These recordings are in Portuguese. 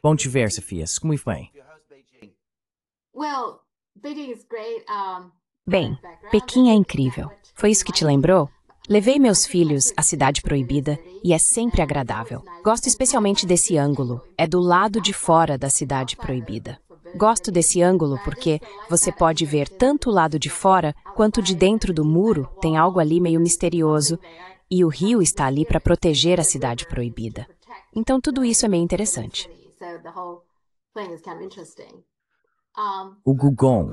Bom te ver, Sofias. Como vai? Well, Beijing is great. Bem, Pequim é incrível. Foi isso que te lembrou? Levei meus filhos à Cidade Proibida e é sempre agradável. Gosto especialmente desse ângulo. É do lado de fora da Cidade Proibida. Gosto desse ângulo porque você pode ver tanto o lado de fora quanto de dentro do muro. Tem algo ali meio misterioso e o rio está ali para proteger a Cidade Proibida. Então tudo isso é meio interessante. O Gugong,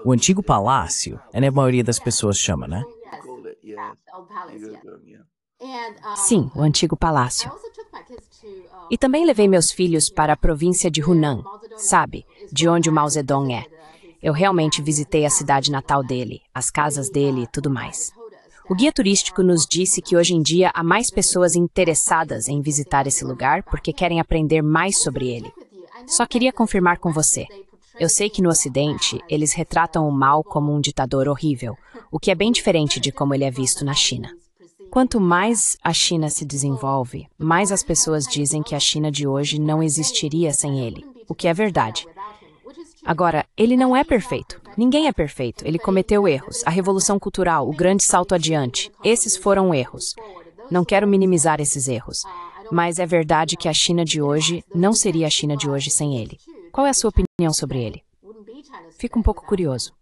o antigo palácio, é a maioria das pessoas chama, né? Sim, o antigo palácio. E também levei meus filhos para a província de Hunan, sabe, de onde o Mao Zedong é. Eu realmente visitei a cidade natal dele, as casas dele e tudo mais. O guia turístico nos disse que hoje em dia há mais pessoas interessadas em visitar esse lugar porque querem aprender mais sobre ele. Só queria confirmar com você. Eu sei que no Ocidente, eles retratam o Mao como um ditador horrível, o que é bem diferente de como ele é visto na China. Quanto mais a China se desenvolve, mais as pessoas dizem que a China de hoje não existiria sem ele, o que é verdade. Agora, ele não é perfeito. Ninguém é perfeito. Ele cometeu erros. A revolução cultural, o grande salto adiante, esses foram erros. Não quero minimizar esses erros, mas é verdade que a China de hoje não seria a China de hoje sem ele. Qual é a sua opinião sobre ele? Fico um pouco curioso.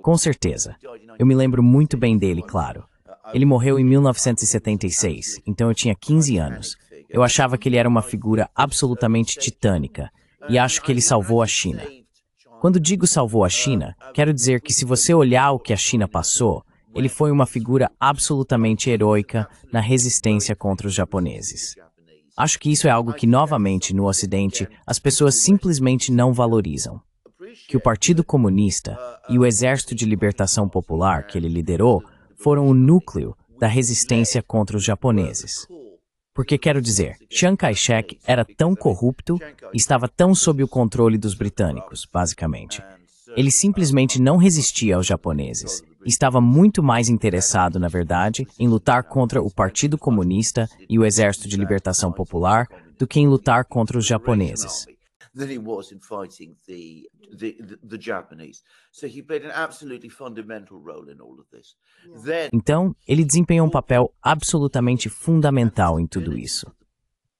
Com certeza. Eu me lembro muito bem dele, claro. Ele morreu em 1976, então eu tinha 15 anos. Eu achava que ele era uma figura absolutamente titânica, e acho que ele salvou a China. Quando digo salvou a China, quero dizer que se você olhar o que a China passou, ele foi uma figura absolutamente heróica na resistência contra os japoneses. Acho que isso é algo que, novamente, no Ocidente, as pessoas simplesmente não valorizam. Que o Partido Comunista e o Exército de Libertação Popular que ele liderou foram o núcleo da resistência contra os japoneses. Porque, quero dizer, Chiang Kai-shek era tão corrupto e estava tão sob o controle dos britânicos, basicamente. Ele simplesmente não resistia aos japoneses. Estava muito mais interessado, na verdade, em lutar contra o Partido Comunista e o Exército de Libertação Popular do que em lutar contra os japoneses. Than he was in fighting the Japanese. So he played an absolutely fundamental role in all of this. Então, ele desempenhou um papel absolutamente fundamental em tudo isso.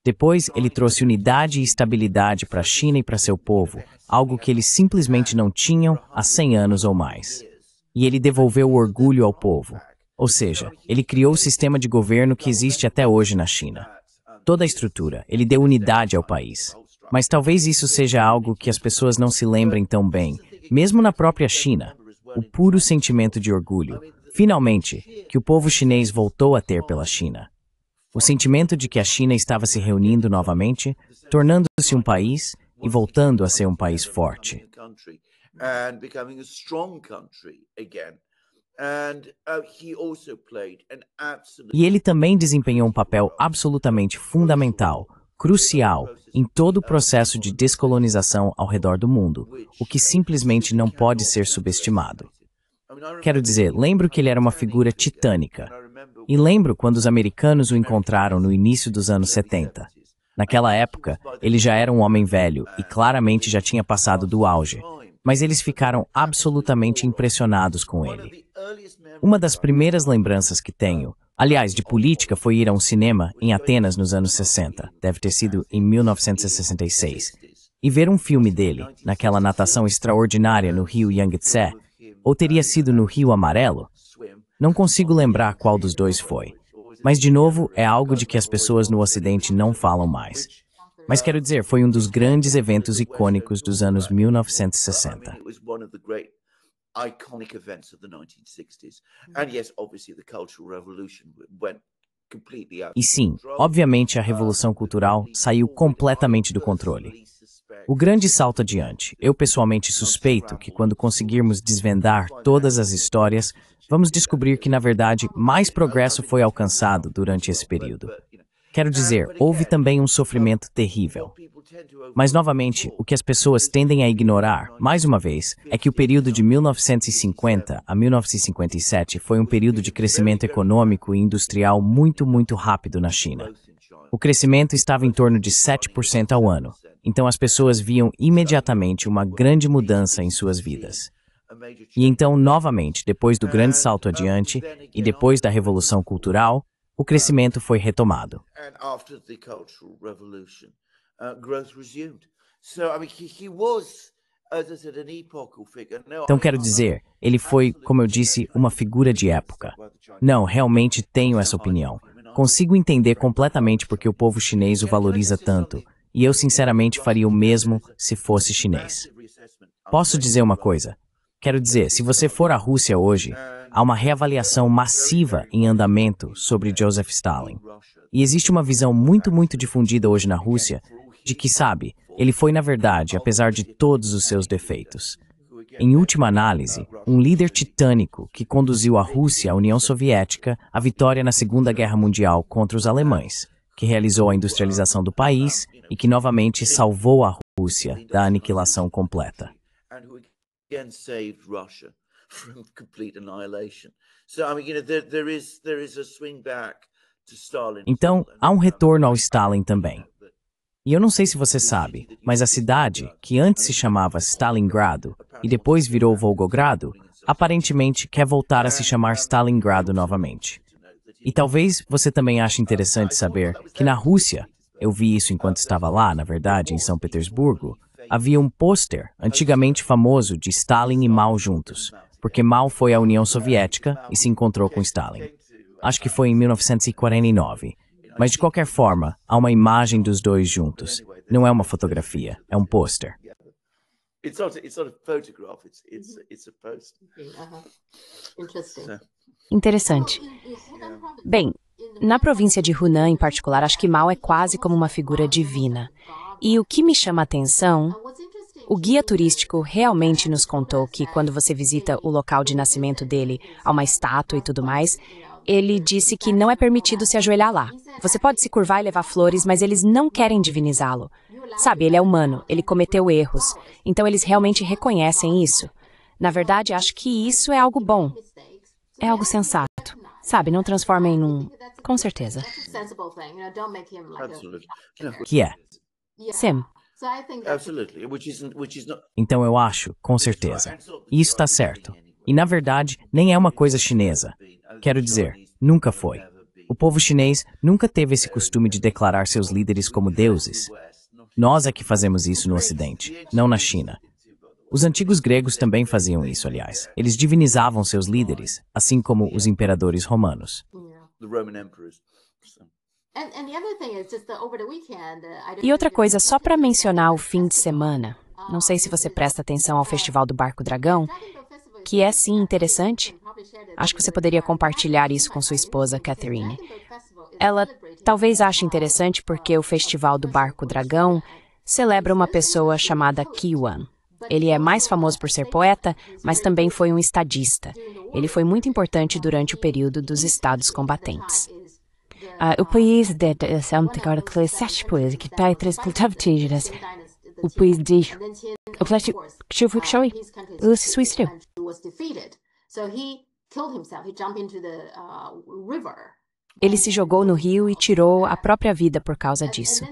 Depois, ele trouxe unidade e estabilidade para a China e para seu povo, algo que eles simplesmente não tinham há 100 anos ou mais. E ele devolveu o orgulho ao povo. Ou seja, ele criou o sistema de governo que existe até hoje na China. Toda a estrutura, ele deu unidade ao país. Mas talvez isso seja algo que as pessoas não se lembrem tão bem, mesmo na própria China. O puro sentimento de orgulho, finalmente, que o povo chinês voltou a ter pela China. O sentimento de que a China estava se reunindo novamente, tornando-se um país e voltando a ser um país forte. E ele também desempenhou um papel absolutamente fundamental, crucial, em todo o processo de descolonização ao redor do mundo, o que simplesmente não pode ser subestimado. Quero dizer, lembro que ele era uma figura titânica. E lembro quando os americanos o encontraram no início dos anos 70. Naquela época, ele já era um homem velho e claramente já tinha passado do auge, mas eles ficaram absolutamente impressionados com ele. Uma das primeiras lembranças que tenho, aliás, de política, foi ir a um cinema em Atenas nos anos 60, deve ter sido em 1966, e ver um filme dele, naquela natação extraordinária no rio Yangtze, ou teria sido no Rio Amarelo? Não consigo lembrar qual dos dois foi. Mas, de novo, é algo de que as pessoas no Ocidente não falam mais. Mas quero dizer, foi um dos grandes eventos icônicos dos anos 1960. Iconic events of the 1960s. And yes, obviously the Cultural Revolution went completely out. E sim, obviamente a Revolução Cultural saiu completamente do controle. O grande salto adiante. Eu pessoalmente suspeito que quando conseguirmos desvendar todas as histórias, vamos descobrir que, na verdade, mais progresso foi alcançado durante esse período. Quero dizer, houve também um sofrimento terrível. Mas, novamente, o que as pessoas tendem a ignorar, mais uma vez, é que o período de 1950 a 1957 foi um período de crescimento econômico e industrial muito rápido na China. O crescimento estava em torno de 7% ao ano, então as pessoas viam imediatamente uma grande mudança em suas vidas. E então, novamente, depois do grande salto adiante e depois da Revolução Cultural, o crescimento foi retomado. Então quero dizer, ele foi, como eu disse, uma figura de época. Não, realmente tenho essa opinião. Consigo entender completamente porque o povo chinês o valoriza tanto, e eu sinceramente faria o mesmo se fosse chinês. Posso dizer uma coisa? Quero dizer, se você for à Rússia hoje, há uma reavaliação massiva em andamento sobre Joseph Stalin. E existe uma visão muito difundida hoje na Rússia de que, sabe, ele foi, na verdade, apesar de todos os seus defeitos, em última análise, um líder titânico que conduziu a Rússia, a União Soviética, à vitória na Segunda Guerra Mundial contra os alemães, que realizou a industrialização do país e que novamente salvou a Rússia da aniquilação completa. Então, há um retorno ao Stalin também. E eu não sei se você sabe, mas a cidade, que antes se chamava Stalingrado e depois virou Volgogrado, aparentemente quer voltar a se chamar Stalingrado novamente. E talvez você também ache interessante saber que na Rússia, eu vi isso enquanto estava lá, na verdade, em São Petersburgo, havia um pôster antigamente famoso de Stalin e Mao juntos, porque Mao foi à União Soviética e se encontrou com Stalin. Acho que foi em 1949. Mas de qualquer forma, há uma imagem dos dois juntos. Não é uma fotografia, é um pôster. Interessante. Bem, na província de Hunan em particular, acho que Mao é quase como uma figura divina. E o que me chama a atenção, o guia turístico realmente nos contou que quando você visita o local de nascimento dele, há uma estátua e tudo mais, ele disse que não é permitido se ajoelhar lá. Você pode se curvar e levar flores, mas eles não querem divinizá-lo. Sabe, ele é humano, ele cometeu erros, então eles realmente reconhecem isso. Na verdade, acho que isso é algo bom. É algo sensato. Sabe, não transformem num... Com certeza. Que é? Sim. Então eu acho, com certeza. E isso está certo. E na verdade, nem é uma coisa chinesa. Quero dizer, nunca foi. O povo chinês nunca teve esse costume de declarar seus líderes como deuses. Nós é que fazemos isso no Ocidente, não na China. Os antigos gregos também faziam isso, aliás. Eles divinizavam seus líderes, assim como os imperadores romanos. E outra coisa, só para mencionar o fim de semana, não sei se você presta atenção ao Festival do Barco Dragão, que é sim interessante. Acho que você poderia compartilhar isso com sua esposa, Catherine. Ela talvez ache interessante porque o Festival do Barco Dragão celebra uma pessoa chamada Qi Yuan. Ele é mais famoso por ser poeta, mas também foi um estadista. Ele foi muito importante durante o período dos estados combatentes. O país de o país de ele se jogou no rio e tirou a própria vida por causa disso.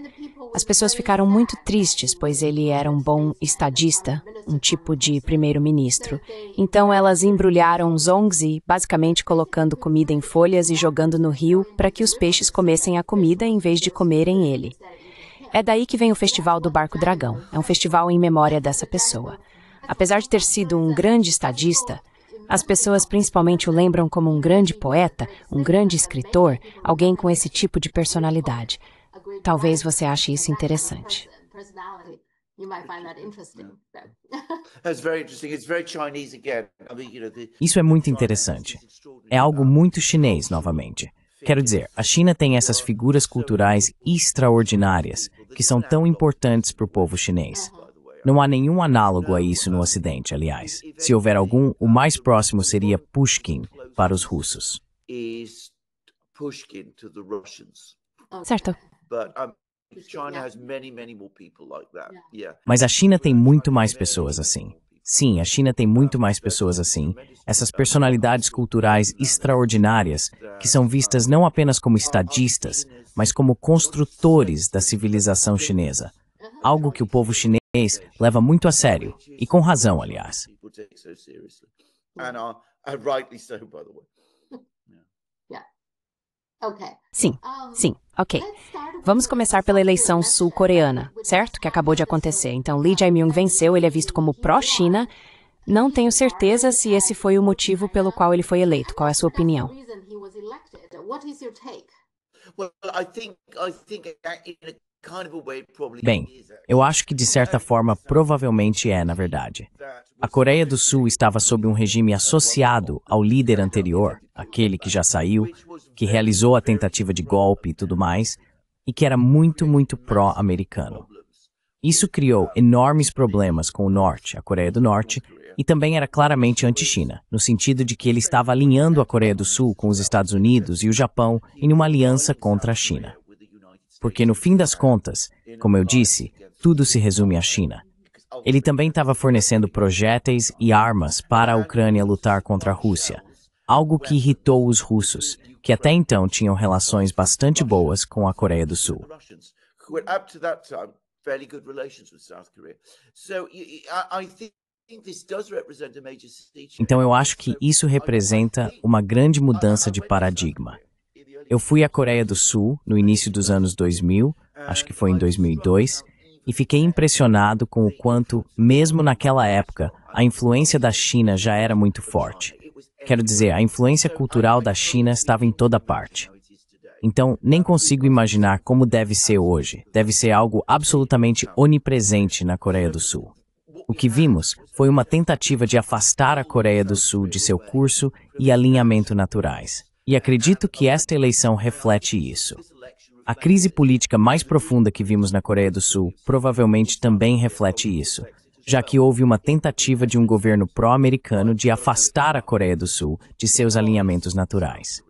As pessoas ficaram muito tristes, pois ele era um bom estadista, um tipo de primeiro-ministro. Então elas embrulharam zongzi, basicamente colocando comida em folhas e jogando no rio para que os peixes comessem a comida em vez de comerem ele. É daí que vem o Festival do Barco Dragão. É um festival em memória dessa pessoa. Apesar de ter sido um grande estadista, as pessoas principalmente o lembram como um grande poeta, um grande escritor, alguém com esse tipo de personalidade. Talvez você ache isso interessante. Isso é muito interessante. É algo muito chinês, novamente. Quero dizer, a China tem essas figuras culturais extraordinárias, que são tão importantes para o povo chinês. Não há nenhum análogo a isso no Ocidente, aliás. Se houver algum, o mais próximo seria Pushkin para os russos. Certo. Mas a China tem muito mais pessoas assim. Sim, a China tem muito mais pessoas assim, essas personalidades culturais extraordinárias que são vistas não apenas como estadistas, mas como construtores da civilização chinesa. Algo que o povo chinês leva muito a sério, e com razão, aliás. Sim, sim, ok. Vamos começar pela eleição sul-coreana, certo? Que acabou de acontecer. Então, Lee Jae-myung venceu, ele é visto como pró-China. Não tenho certeza se esse foi o motivo pelo qual ele foi eleito. Qual é a sua opinião? Bem, eu acho que de certa forma provavelmente é, na verdade. A Coreia do Sul estava sob um regime associado ao líder anterior, aquele que já saiu, que realizou a tentativa de golpe e tudo mais, e que era muito, muito pró-americano. Isso criou enormes problemas com o Norte, a Coreia do Norte, e também era claramente anti-China, no sentido de que ele estava alinhando a Coreia do Sul com os Estados Unidos e o Japão em uma aliança contra a China. Porque no fim das contas, como eu disse, tudo se resume à China. Ele também estava fornecendo projéteis e armas para a Ucrânia lutar contra a Rússia, algo que irritou os russos, que até então tinham relações bastante boas com a Coreia do Sul. Então eu acho que isso representa uma grande mudança de paradigma. Eu fui à Coreia do Sul no início dos anos 2000, acho que foi em 2002, e fiquei impressionado com o quanto, mesmo naquela época, a influência da China já era muito forte. Quero dizer, a influência cultural da China estava em toda parte. Então, nem consigo imaginar como deve ser hoje. Deve ser algo absolutamente onipresente na Coreia do Sul. O que vimos foi uma tentativa de afastar a Coreia do Sul de seu curso e alinhamento naturais. E acredito que esta eleição reflete isso. A crise política mais profunda que vimos na Coreia do Sul provavelmente também reflete isso, já que houve uma tentativa de um governo pró-americano de afastar a Coreia do Sul de seus alinhamentos naturais.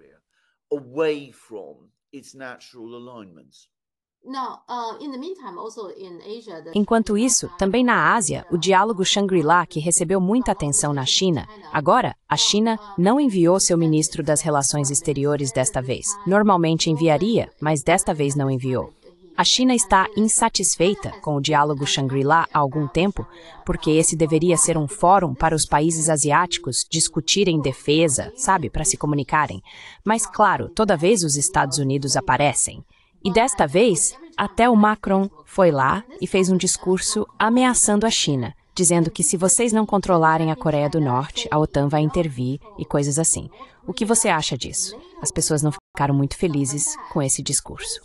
Enquanto isso, também na Ásia, o diálogo Shangri-La, que recebeu muita atenção na China, agora, a China não enviou seu ministro das Relações Exteriores desta vez. Normalmente enviaria, mas desta vez não enviou. A China está insatisfeita com o diálogo Shangri-La há algum tempo, porque esse deveria ser um fórum para os países asiáticos discutirem defesa, sabe, para se comunicarem. Mas, claro, toda vez os Estados Unidos aparecem. E desta vez, até o Macron foi lá e fez um discurso ameaçando a China, dizendo que se vocês não controlarem a Coreia do Norte, a OTAN vai intervir e coisas assim. O que você acha disso? As pessoas não ficaram muito felizes com esse discurso.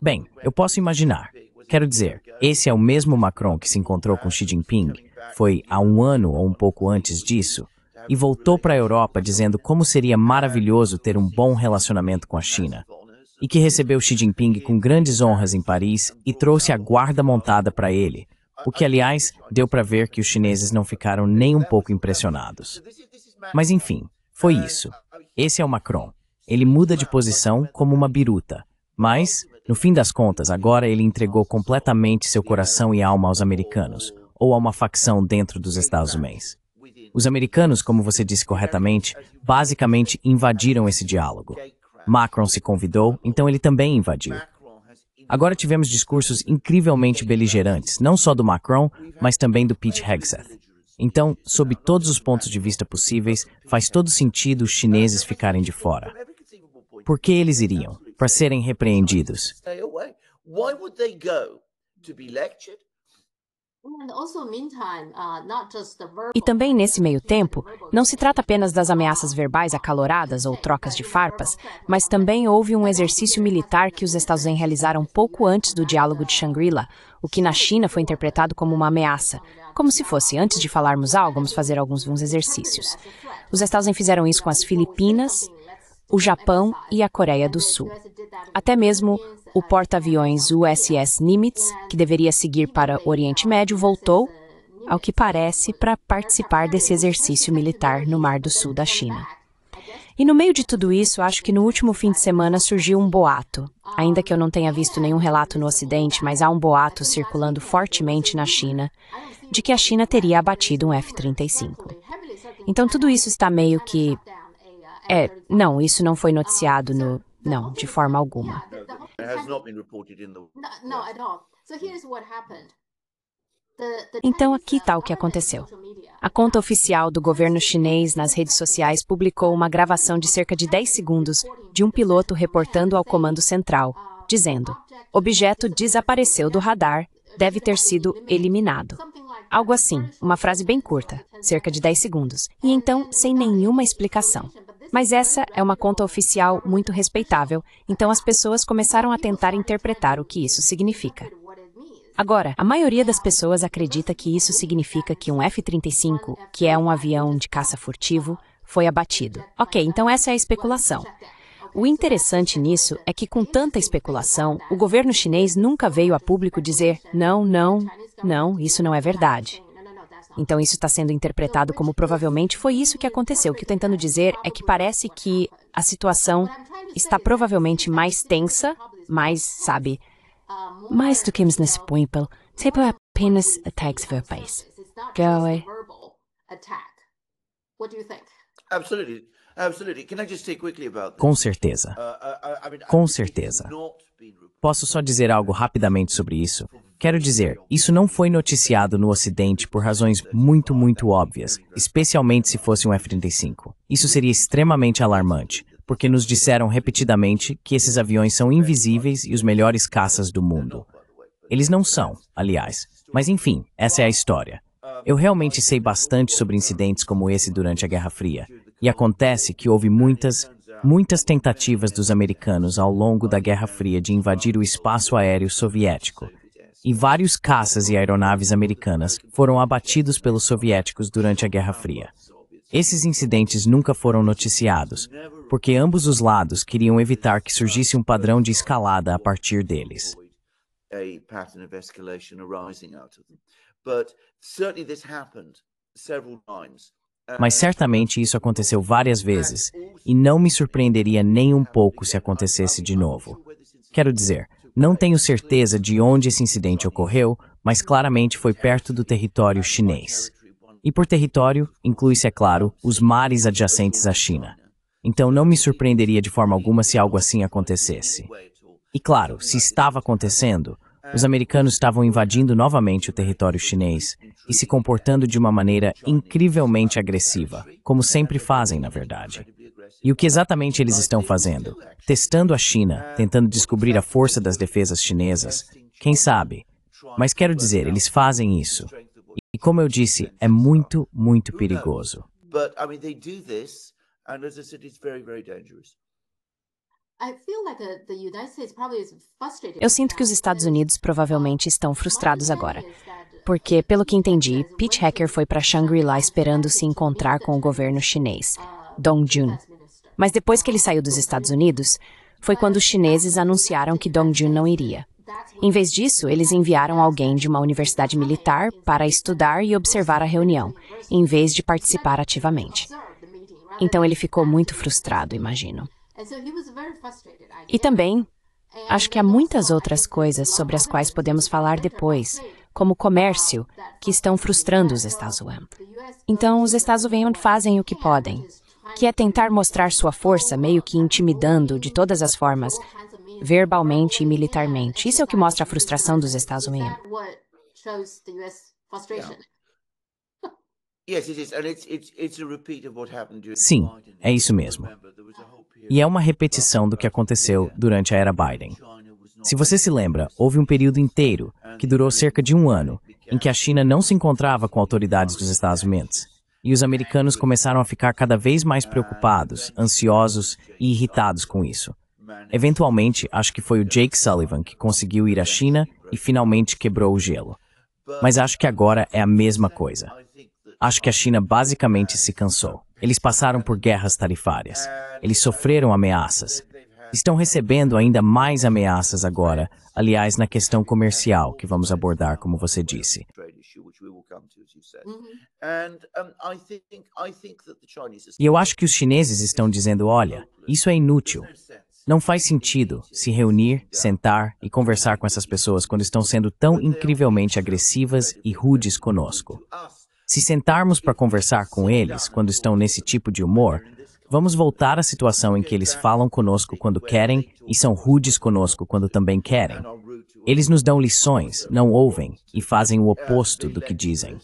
Bem, eu posso imaginar. Quero dizer, esse é o mesmo Macron que se encontrou com Xi Jinping, foi há um ano ou um pouco antes disso, e voltou para a Europa dizendo como seria maravilhoso ter um bom relacionamento com a China, e que recebeu Xi Jinping com grandes honras em Paris e trouxe a guarda montada para ele, o que, aliás, deu para ver que os chineses não ficaram nem um pouco impressionados. Mas, enfim, foi isso. Esse é o Macron. Ele muda de posição como uma biruta, mas, no fim das contas, agora ele entregou completamente seu coração e alma aos americanos, ou a uma facção dentro dos Estados Unidos. Os americanos, como você disse corretamente, basicamente invadiram esse diálogo. Macron se convidou, então ele também invadiu. Agora tivemos discursos incrivelmente beligerantes, não só do Macron, mas também do Pete Hegseth. Então, sob todos os pontos de vista possíveis, faz todo sentido os chineses ficarem de fora. Por que eles iriam? Para serem repreendidos. E também nesse meio tempo, não se trata apenas das ameaças verbais acaloradas ou trocas de farpas, mas também houve um exercício militar que os Estados Unidos realizaram pouco antes do diálogo de Shangri-La, o que na China foi interpretado como uma ameaça, como se fosse, antes de falarmos algo, vamos fazer alguns exercícios. Os Estados Unidos fizeram isso com as Filipinas, o Japão e a Coreia do Sul. Até mesmo o porta-aviões USS Nimitz, que deveria seguir para o Oriente Médio, voltou ao que parece, para participar desse exercício militar no Mar do Sul da China. E no meio de tudo isso, acho que no último fim de semana surgiu um boato. Ainda que eu não tenha visto nenhum relato no Ocidente, mas há um boato circulando fortemente na China de que a China teria abatido um F-35. Então tudo isso está meio que... Não, isso não foi noticiado no... Não, de forma alguma. Então aqui está o que aconteceu. A conta oficial do governo chinês nas redes sociais publicou uma gravação de cerca de 10 segundos de um piloto reportando ao comando central, dizendo: "Objeto desapareceu do radar, deve ter sido eliminado." Algo assim, uma frase bem curta, cerca de 10 segundos, e então sem nenhuma explicação. Mas essa é uma conta oficial muito respeitável, então as pessoas começaram a tentar interpretar o que isso significa. Agora, a maioria das pessoas acredita que isso significa que um F-35, que é um avião de caça furtivo, foi abatido. Ok, então essa é a especulação. O interessante nisso é que com tanta especulação, o governo chinês nunca veio a público dizer não, isso não é verdade. Então isso está sendo interpretado como provavelmente foi isso que aconteceu. O que eu estou tentando dizer é que parece que a situação está provavelmente mais tensa, mais do que nesse ponto, tipo apenas ataques verbais. Joey? Com certeza. Com certeza. Posso só dizer algo rapidamente sobre isso? Quero dizer, isso não foi noticiado no Ocidente por razões muito, muito óbvias, especialmente se fosse um F-35. Isso seria extremamente alarmante, porque nos disseram repetidamente que esses aviões são invisíveis e os melhores caças do mundo. Eles não são, aliás. Mas enfim, essa é a história. Eu realmente sei bastante sobre incidentes como esse durante a Guerra Fria. E acontece que houve muitas tentativas dos americanos ao longo da Guerra Fria de invadir o espaço aéreo soviético. E vários caças e aeronaves americanas foram abatidos pelos soviéticos durante a Guerra Fria. Esses incidentes nunca foram noticiados, porque ambos os lados queriam evitar que surgisse um padrão de escalada a partir deles. Mas certamente isso aconteceu várias vezes, e não me surpreenderia nem um pouco se acontecesse de novo. Quero dizer, não tenho certeza de onde esse incidente ocorreu, mas claramente foi perto do território chinês. E por território, inclui-se, é claro, os mares adjacentes à China. Então não me surpreenderia de forma alguma se algo assim acontecesse. E claro, se estava acontecendo, os americanos estavam invadindo novamente o território chinês e se comportando de uma maneira incrivelmente agressiva, como sempre fazem, na verdade. E o que exatamente eles estão fazendo? Testando a China, tentando descobrir a força das defesas chinesas? Quem sabe? Mas quero dizer, eles fazem isso. E como eu disse, é muito, muito perigoso. Eu sinto que os Estados Unidos provavelmente estão frustrados agora. Porque, pelo que entendi, Pete Hecker foi para Shangri-La esperando se encontrar com o governo chinês, Dong Jun. Mas depois que ele saiu dos Estados Unidos, foi quando os chineses anunciaram que Dong Jun não iria. Em vez disso, eles enviaram alguém de uma universidade militar para estudar e observar a reunião, em vez de participar ativamente. Então ele ficou muito frustrado, imagino. E também, acho que há muitas outras coisas sobre as quais podemos falar depois, como comércio, que estão frustrando os Estados Unidos. Então, os Estados Unidos fazem o que podem, que é tentar mostrar sua força meio que intimidando de todas as formas, verbalmente e militarmente. Isso é o que mostra a frustração dos Estados Unidos. Sim, é isso mesmo. E é uma repetição do que aconteceu durante a era Biden. Se você se lembra, houve um período inteiro, que durou cerca de um ano, em que a China não se encontrava com autoridades dos Estados Unidos. E os americanos começaram a ficar cada vez mais preocupados, ansiosos e irritados com isso. Eventualmente, acho que foi o Jake Sullivan que conseguiu ir à China e finalmente quebrou o gelo. Mas acho que agora é a mesma coisa. Acho que a China basicamente se cansou. Eles passaram por guerras tarifárias. Eles sofreram ameaças. Estão recebendo ainda mais ameaças agora, aliás, na questão comercial, que vamos abordar, como você disse. E eu acho que os chineses estão dizendo, olha, isso é inútil. Não faz sentido se reunir, sentar e conversar com essas pessoas quando estão sendo tão incrivelmente agressivas e rudes conosco. Se sentarmos para conversar com eles quando estão nesse tipo de humor, vamos voltar à situação em que eles falam conosco quando querem e são rudes conosco quando também querem. Eles nos dão lições, não ouvem e fazem o oposto do que dizem.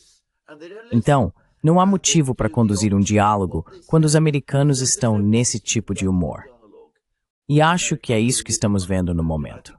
Então, não há motivo para conduzir um diálogo quando os americanos estão nesse tipo de humor. E acho que é isso que estamos vendo no momento.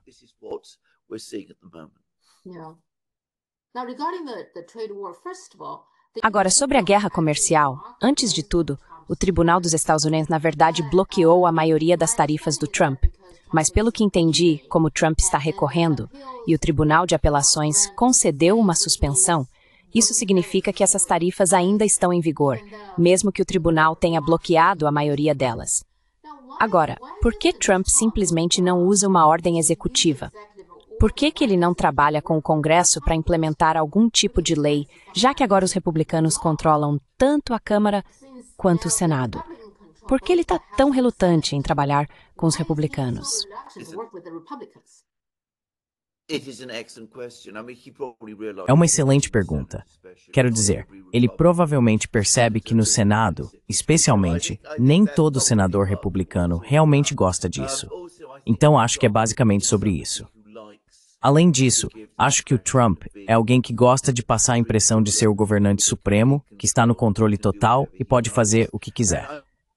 Agora, sobre a guerra comercial, antes de tudo, o Tribunal dos Estados Unidos, na verdade, bloqueou a maioria das tarifas do Trump. Mas, pelo que entendi, como Trump está recorrendo e o Tribunal de Apelações concedeu uma suspensão, isso significa que essas tarifas ainda estão em vigor, mesmo que o tribunal tenha bloqueado a maioria delas. Agora, por que Trump simplesmente não usa uma ordem executiva? Por que ele não trabalha com o Congresso para implementar algum tipo de lei, já que agora os republicanos controlam tanto a Câmara quanto o Senado? Por que ele está tão relutante em trabalhar com os republicanos? É uma excelente pergunta. Quero dizer, ele provavelmente percebe que no Senado, especialmente, nem todo senador republicano realmente gosta disso. Então acho que é basicamente sobre isso. Além disso, acho que o Trump é alguém que gosta de passar a impressão de ser o governante supremo, que está no controle total e pode fazer o que quiser.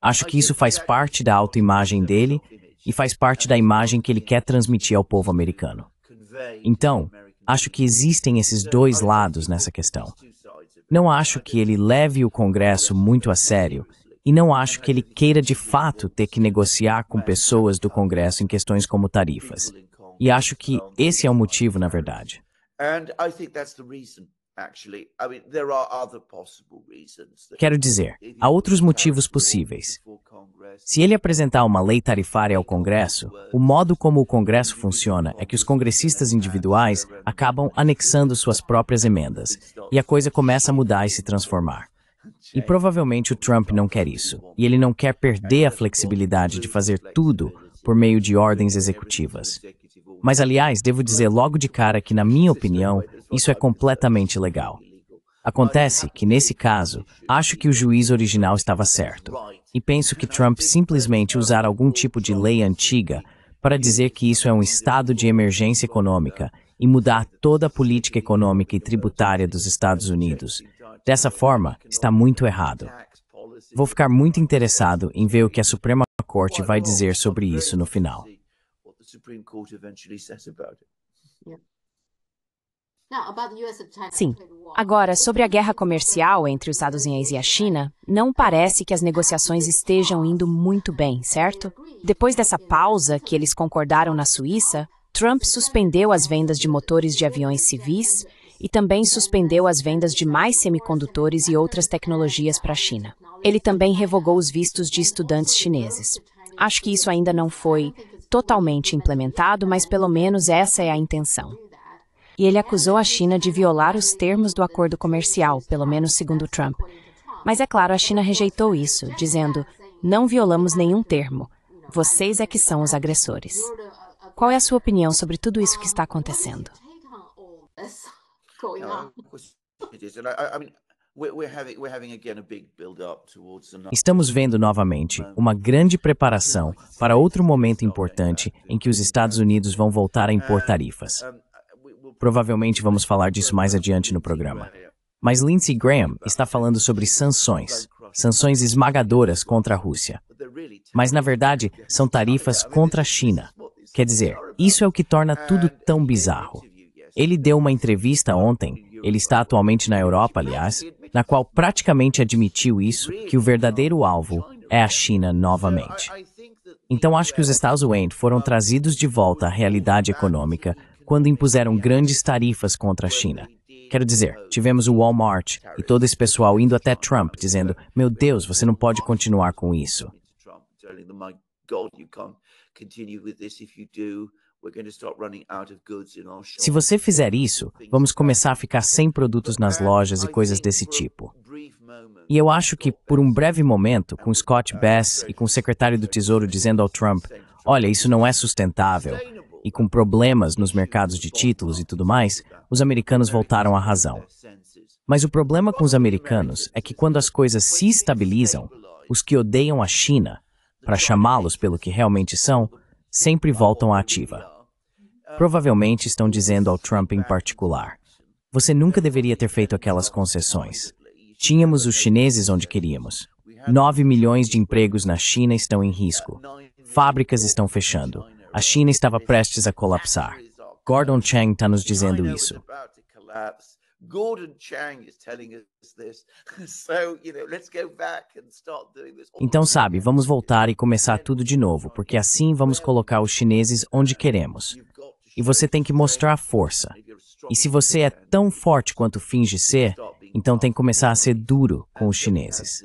Acho que isso faz parte da autoimagem dele e faz parte da imagem que ele quer transmitir ao povo americano. Então, acho que existem esses dois lados nessa questão. Não acho que ele leve o Congresso muito a sério e não acho que ele queira de fato ter que negociar com pessoas do Congresso em questões como tarifas. E acho que esse é o motivo, na verdade. Quero dizer, há outros motivos possíveis. Se ele apresentar uma lei tarifária ao Congresso, o modo como o Congresso funciona é que os congressistas individuais acabam anexando suas próprias emendas, e a coisa começa a mudar e se transformar. E provavelmente o Trump não quer isso, e ele não quer perder a flexibilidade de fazer tudo por meio de ordens executivas. Mas, aliás, devo dizer logo de cara que, na minha opinião, isso é completamente legal. Acontece que, nesse caso, acho que o juiz original estava certo. E penso que Trump simplesmente usar algum tipo de lei antiga para dizer que isso é um estado de emergência econômica e mudar toda a política econômica e tributária dos Estados Unidos. Dessa forma, está muito errado. Vou ficar muito interessado em ver o que a Suprema Corte vai dizer sobre isso no final. Sim. Agora, sobre a guerra comercial entre os Estados Unidos e a China, não parece que as negociações estejam indo muito bem, certo? Depois dessa pausa que eles concordaram na Suíça, Trump suspendeu as vendas de motores de aviões civis e também suspendeu as vendas de mais semicondutores e outras tecnologias para a China. Ele também revogou os vistos de estudantes chineses. Acho que isso ainda não foi totalmente implementado, mas pelo menos essa é a intenção. E ele acusou a China de violar os termos do acordo comercial, pelo menos segundo Trump. Mas é claro, a China rejeitou isso, dizendo, não violamos nenhum termo. Vocês é que são os agressores. Qual é a sua opinião sobre tudo isso que está acontecendo? Estamos vendo novamente uma grande preparação para outro momento importante em que os Estados Unidos vão voltar a impor tarifas. Provavelmente vamos falar disso mais adiante no programa. Mas Lindsey Graham está falando sobre sanções esmagadoras contra a Rússia. Mas, na verdade, são tarifas contra a China. Quer dizer, isso é o que torna tudo tão bizarro. Ele deu uma entrevista ontem, ele está atualmente na Europa, aliás, na qual praticamente admitiu isso, que o verdadeiro alvo é a China novamente. Então acho que os Estados Unidos foram trazidos de volta à realidade econômica quando impuseram grandes tarifas contra a China. Quero dizer, tivemos o Walmart e todo esse pessoal indo até Trump dizendo, meu Deus, você não pode continuar com isso. Se você fizer isso, vamos começar a ficar sem produtos nas lojas e coisas desse tipo. E eu acho que, por um breve momento, com Scott Bass e com o secretário do Tesouro dizendo ao Trump, olha, isso não é sustentável, e com problemas nos mercados de títulos e tudo mais, os americanos voltaram à razão. Mas o problema com os americanos é que quando as coisas se estabilizam, os que odeiam a China, para chamá-los pelo que realmente são, sempre voltam à ativa. Provavelmente estão dizendo ao Trump em particular, você nunca deveria ter feito aquelas concessões. Tínhamos os chineses onde queríamos. 9 milhões de empregos na China estão em risco. Fábricas estão fechando. A China estava prestes a colapsar. Gordon Chang está nos dizendo isso. Então, sabe, vamos voltar e começar tudo de novo, porque assim vamos colocar os chineses onde queremos. E você tem que mostrar força. E se você é tão forte quanto finge ser, então tem que começar a ser duro com os chineses.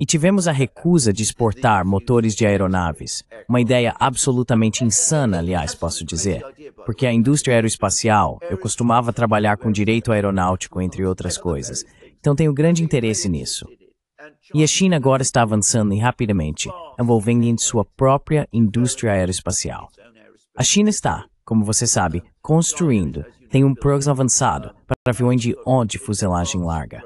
E tivemos a recusa de exportar motores de aeronaves, uma ideia absolutamente insana, aliás, posso dizer, porque a indústria aeroespacial, eu costumava trabalhar com direito aeronáutico, entre outras coisas, então tenho grande interesse nisso. E a China agora está avançando rapidamente, envolvendo em sua própria indústria aeroespacial. A China está, como você sabe, construindo, tem um programa avançado para aviões de fuselagem larga.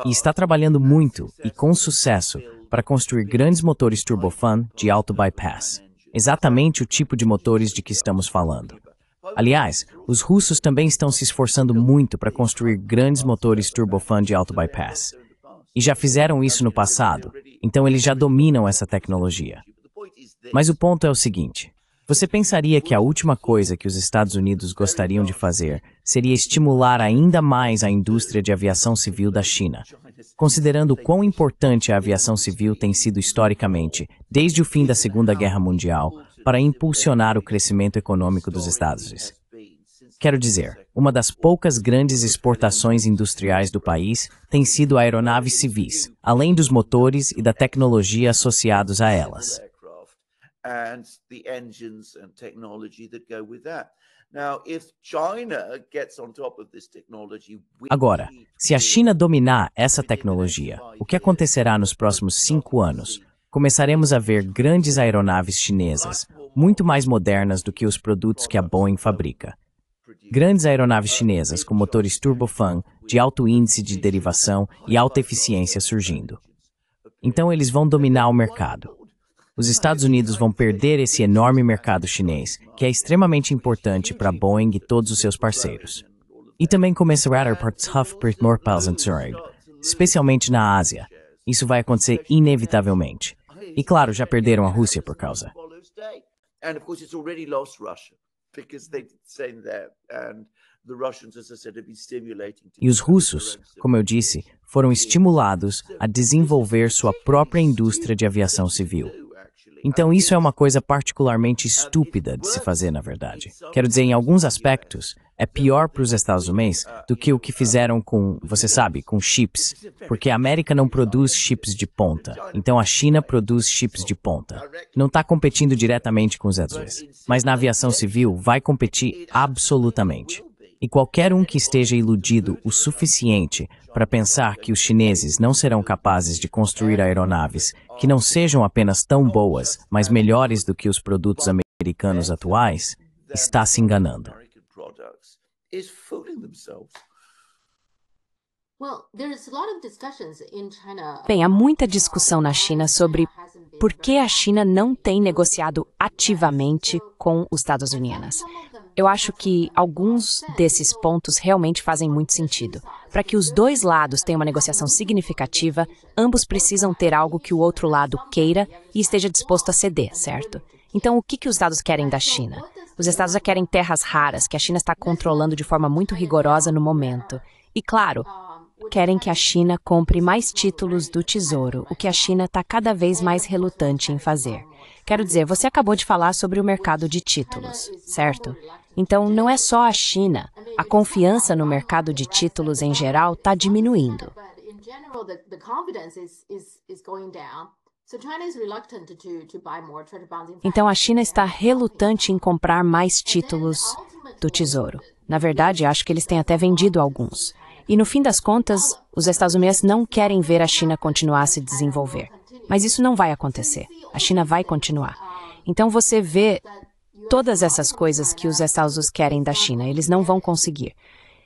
E está trabalhando muito e com sucesso para construir grandes motores turbofan de alto bypass. Exatamente o tipo de motores de que estamos falando. Aliás, os russos também estão se esforçando muito para construir grandes motores turbofan de alto bypass. E já fizeram isso no passado, então eles já dominam essa tecnologia. Mas o ponto é o seguinte. Você pensaria que a última coisa que os Estados Unidos gostariam de fazer seria estimular ainda mais a indústria de aviação civil da China, considerando quão importante a aviação civil tem sido historicamente, desde o fim da Segunda Guerra Mundial, para impulsionar o crescimento econômico dos Estados Unidos. Quero dizer, uma das poucas grandes exportações industriais do país tem sido aeronaves civis, além dos motores e da tecnologia associados a elas. And the engines and technology that go with that. Now, if China gets on top of this technology, Agora, se a China dominar essa tecnologia, o que acontecerá nos próximos 5 anos? Começaremos a ver grandes aeronaves chinesas, muito mais modernas do que os produtos que a Boeing fabrica. Grandes aeronaves chinesas com motores turbofan, de alto índice de derivação e alta eficiência surgindo. Então eles vão dominar o mercado. Os Estados Unidos vão perder esse enorme mercado chinês, que é extremamente importante para a Boeing e todos os seus parceiros. E também começará a especialmente na Ásia. Isso vai acontecer inevitavelmente. E claro, já perderam a Rússia por causa. E os russos, como eu disse, foram estimulados a desenvolver sua própria indústria de aviação civil. Então isso é uma coisa particularmente estúpida de se fazer, na verdade. Quero dizer, em alguns aspectos, é pior para os Estados Unidos do que o que fizeram com, você sabe, com chips. Porque a América não produz chips de ponta, então a China produz chips de ponta. Não está competindo diretamente com os Estados Unidos, mas na aviação civil vai competir absolutamente. E qualquer um que esteja iludido o suficiente para pensar que os chineses não serão capazes de construir aeronaves que não sejam apenas tão boas, mas melhores do que os produtos americanos atuais, está se enganando. Bem, há muita discussão na China sobre por que a China não tem negociado ativamente com os Estados Unidos. Eu acho que alguns desses pontos realmente fazem muito sentido. Para que os dois lados tenham uma negociação significativa, ambos precisam ter algo que o outro lado queira e esteja disposto a ceder, certo? Então, o que os Estados querem da China? Os Estados já querem terras raras, que a China está controlando de forma muito rigorosa no momento. E, claro, querem que a China compre mais títulos do Tesouro, o que a China está cada vez mais relutante em fazer. Quero dizer, você acabou de falar sobre o mercado de títulos, certo? Então, não é só a China. A confiança no mercado de títulos em geral está diminuindo. Então a China está relutante em comprar mais títulos do Tesouro. Na verdade, acho que eles têm até vendido alguns. E no fim das contas, os Estados Unidos não querem ver a China continuar a se desenvolver. Mas isso não vai acontecer. A China vai continuar. Então você vê todas essas coisas que os Estados Unidos querem da China, eles não vão conseguir.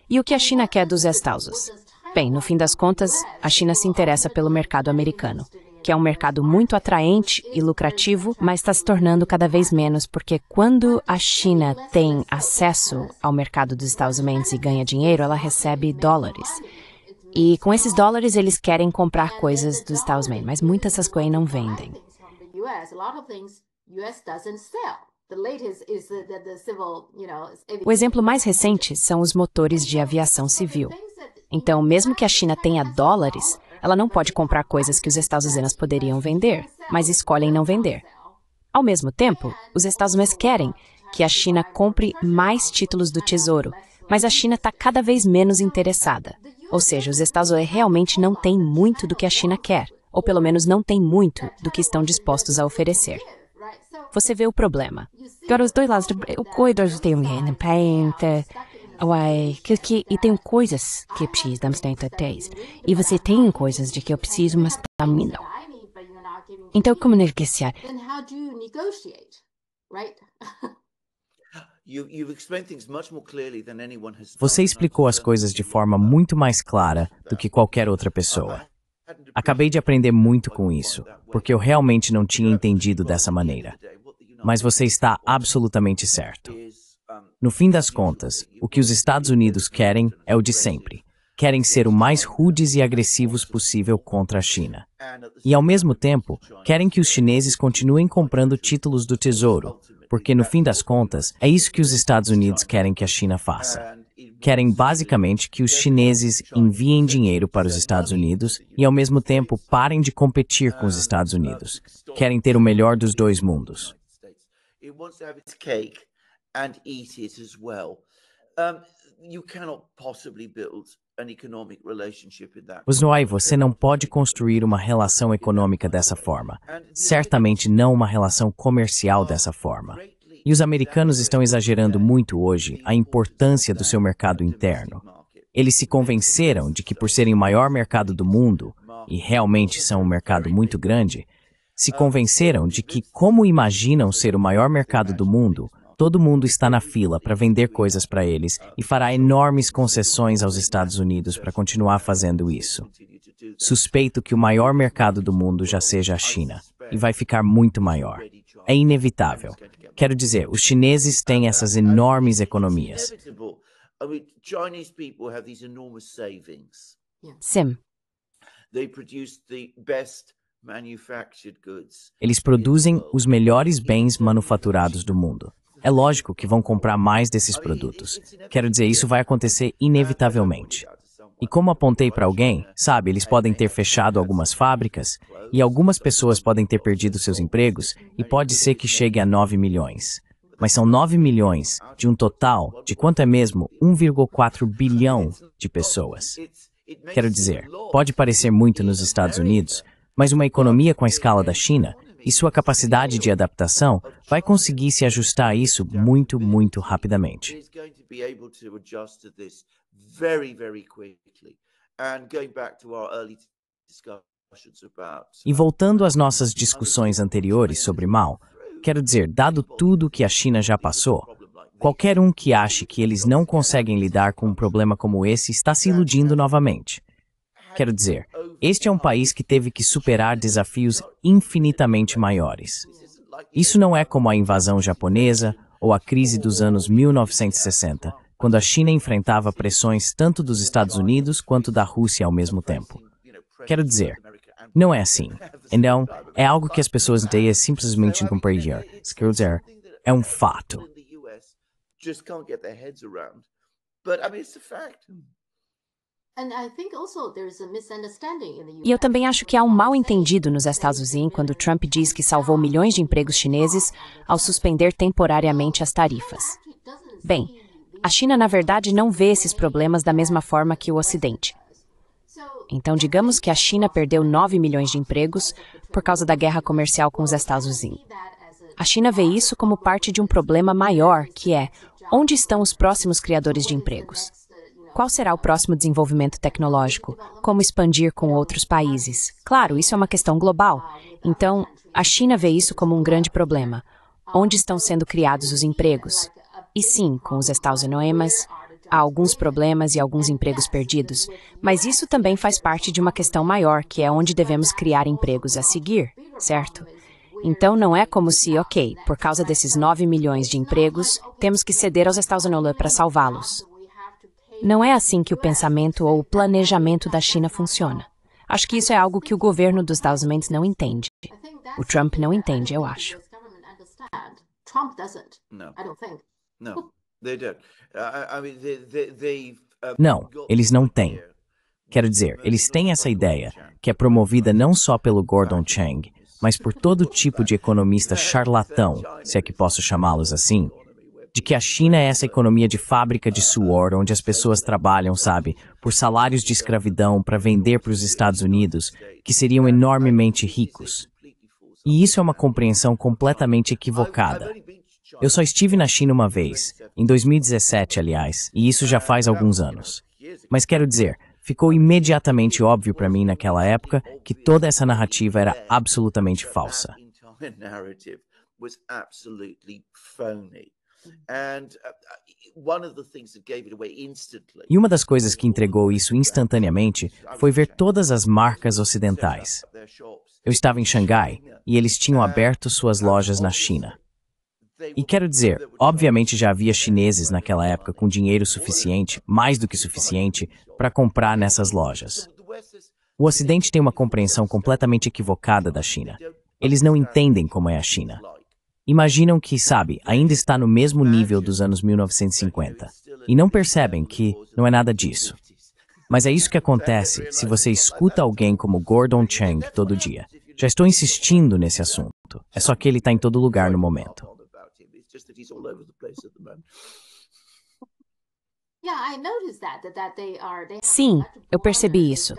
E o que a China quer dos Estados Unidos? Bem, no fim das contas, a China se interessa pelo mercado americano, que é um mercado muito atraente e lucrativo, mas está se tornando cada vez menos, porque quando a China tem acesso ao mercado dos Estados Unidos e ganha dinheiro, ela recebe dólares. E com esses dólares, eles querem comprar coisas dos Estados Unidos, mas muitas dessas coisas não vendem. O exemplo mais recente são os motores de aviação civil. Então, mesmo que a China tenha dólares, ela não pode comprar coisas que os Estados Unidos poderiam vender, mas escolhem não vender. Ao mesmo tempo, os Estados Unidos querem que a China compre mais títulos do Tesouro, mas a China está cada vez menos interessada. Ou seja, os Estados Unidos realmente não têm muito do que a China quer, ou pelo menos não têm muito do que estão dispostos a oferecer. Você vê o problema. Agora, os dois lados, o cuidado tem e tem coisas que precisamos ter. E você tem coisas de que eu preciso, mas também não. Então, como negociar? Você explicou as coisas de forma muito mais clara do que qualquer outra pessoa. Acabei de aprender muito com isso, porque eu realmente não tinha entendido dessa maneira. Mas você está absolutamente certo. No fim das contas, o que os Estados Unidos querem é o de sempre. Querem ser o mais rudes e agressivos possível contra a China. E, ao mesmo tempo, querem que os chineses continuem comprando títulos do Tesouro, porque, no fim das contas, é isso que os Estados Unidos querem que a China faça. Querem, basicamente, que os chineses enviem dinheiro para os Estados Unidos e, ao mesmo tempo, parem de competir com os Estados Unidos. Querem ter o melhor dos dois mundos. And eat it as well. You cannot possibly build an economic relationship in that. Usnoai, você não pode construir uma relação econômica dessa forma. Certamente não uma relação comercial dessa forma. E os americanos estão exagerando muito hoje a importância do seu mercado interno. Eles se convenceram de que por serem o maior mercado do mundo, e realmente são um mercado muito grande, se convenceram de que, como imaginam ser o maior mercado do mundo, todo mundo está na fila para vender coisas para eles e fará enormes concessões aos Estados Unidos para continuar fazendo isso. Suspeito que o maior mercado do mundo já seja a China, e vai ficar muito maior. É inevitável. Quero dizer, os chineses têm essas enormes economias. Sim. Eles produzem os melhores bens manufaturados do mundo. É lógico que vão comprar mais desses produtos. Quero dizer, isso vai acontecer inevitavelmente. E como apontei para alguém, sabe, eles podem ter fechado algumas fábricas e algumas pessoas podem ter perdido seus empregos e pode ser que chegue a 9 milhões. Mas são 9 milhões de um total de quanto é mesmo 1,4 bilhão de pessoas. Quero dizer, pode parecer muito nos Estados Unidos, mas uma economia com a escala da China e sua capacidade de adaptação vai conseguir se ajustar a isso muito, muito rapidamente. E voltando às nossas discussões anteriores sobre Mao, quero dizer, dado tudo que a China já passou, qualquer um que ache que eles não conseguem lidar com um problema como esse está se iludindo novamente. Quero dizer, este é um país que teve que superar desafios infinitamente maiores. Isso não é como a invasão japonesa ou a crise dos anos 1960, quando a China enfrentava pressões tanto dos Estados Unidos quanto da Rússia ao mesmo tempo. Quero dizer, não é assim. Então, é algo que as pessoas têm simplesmente compreender. Quero dizer, é um fato. E eu também acho que há um mal-entendido nos Estados Unidos quando Trump diz que salvou milhões de empregos chineses ao suspender temporariamente as tarifas. Bem, a China, na verdade, não vê esses problemas da mesma forma que o Ocidente. Então, digamos que a China perdeu 9 milhões de empregos por causa da guerra comercial com os Estados Unidos. A China vê isso como parte de um problema maior, que é: onde estão os próximos criadores de empregos? Qual será o próximo desenvolvimento tecnológico? Como expandir com outros países? Claro, isso é uma questão global. Então, a China vê isso como um grande problema. Onde estão sendo criados os empregos? E sim, com os Estados Unidos, há alguns problemas e alguns empregos perdidos, mas isso também faz parte de uma questão maior, que é onde devemos criar empregos a seguir, certo? Então, não é como se, ok, por causa desses 9 milhões de empregos, temos que ceder aos Estados Unidos para salvá-los. Não é assim que o pensamento ou o planejamento da China funciona. Acho que isso é algo que o governo dos Estados Unidos não entende. O Trump não entende, eu acho. Não, eles não têm. Quero dizer, eles têm essa ideia, que é promovida não só pelo Gordon Chang, mas por todo tipo de economista charlatão, se é que posso chamá-los assim, de que a China é essa economia de fábrica de suor, onde as pessoas trabalham, sabe, por salários de escravidão para vender para os Estados Unidos, que seriam enormemente ricos. E isso é uma compreensão completamente equivocada. Eu só estive na China uma vez, em 2017, aliás, e isso já faz alguns anos. Mas quero dizer, ficou imediatamente óbvio para mim naquela época que toda essa narrativa era absolutamente falsa. E uma das coisas que entregou isso instantaneamente foi ver todas as marcas ocidentais. Eu estava em Xangai e eles tinham aberto suas lojas na China. E quero dizer, obviamente já havia chineses naquela época com dinheiro suficiente, mais do que suficiente, para comprar nessas lojas. O Ocidente tem uma compreensão completamente equivocada da China. Eles não entendem como é a China. Imaginam que, sabe, ainda está no mesmo nível dos anos 1950. E não percebem que não é nada disso. Mas é isso que acontece se você escuta alguém como Gordon Chang todo dia. Já estou insistindo nesse assunto. É só que ele está em todo lugar no momento. Sim, eu percebi isso.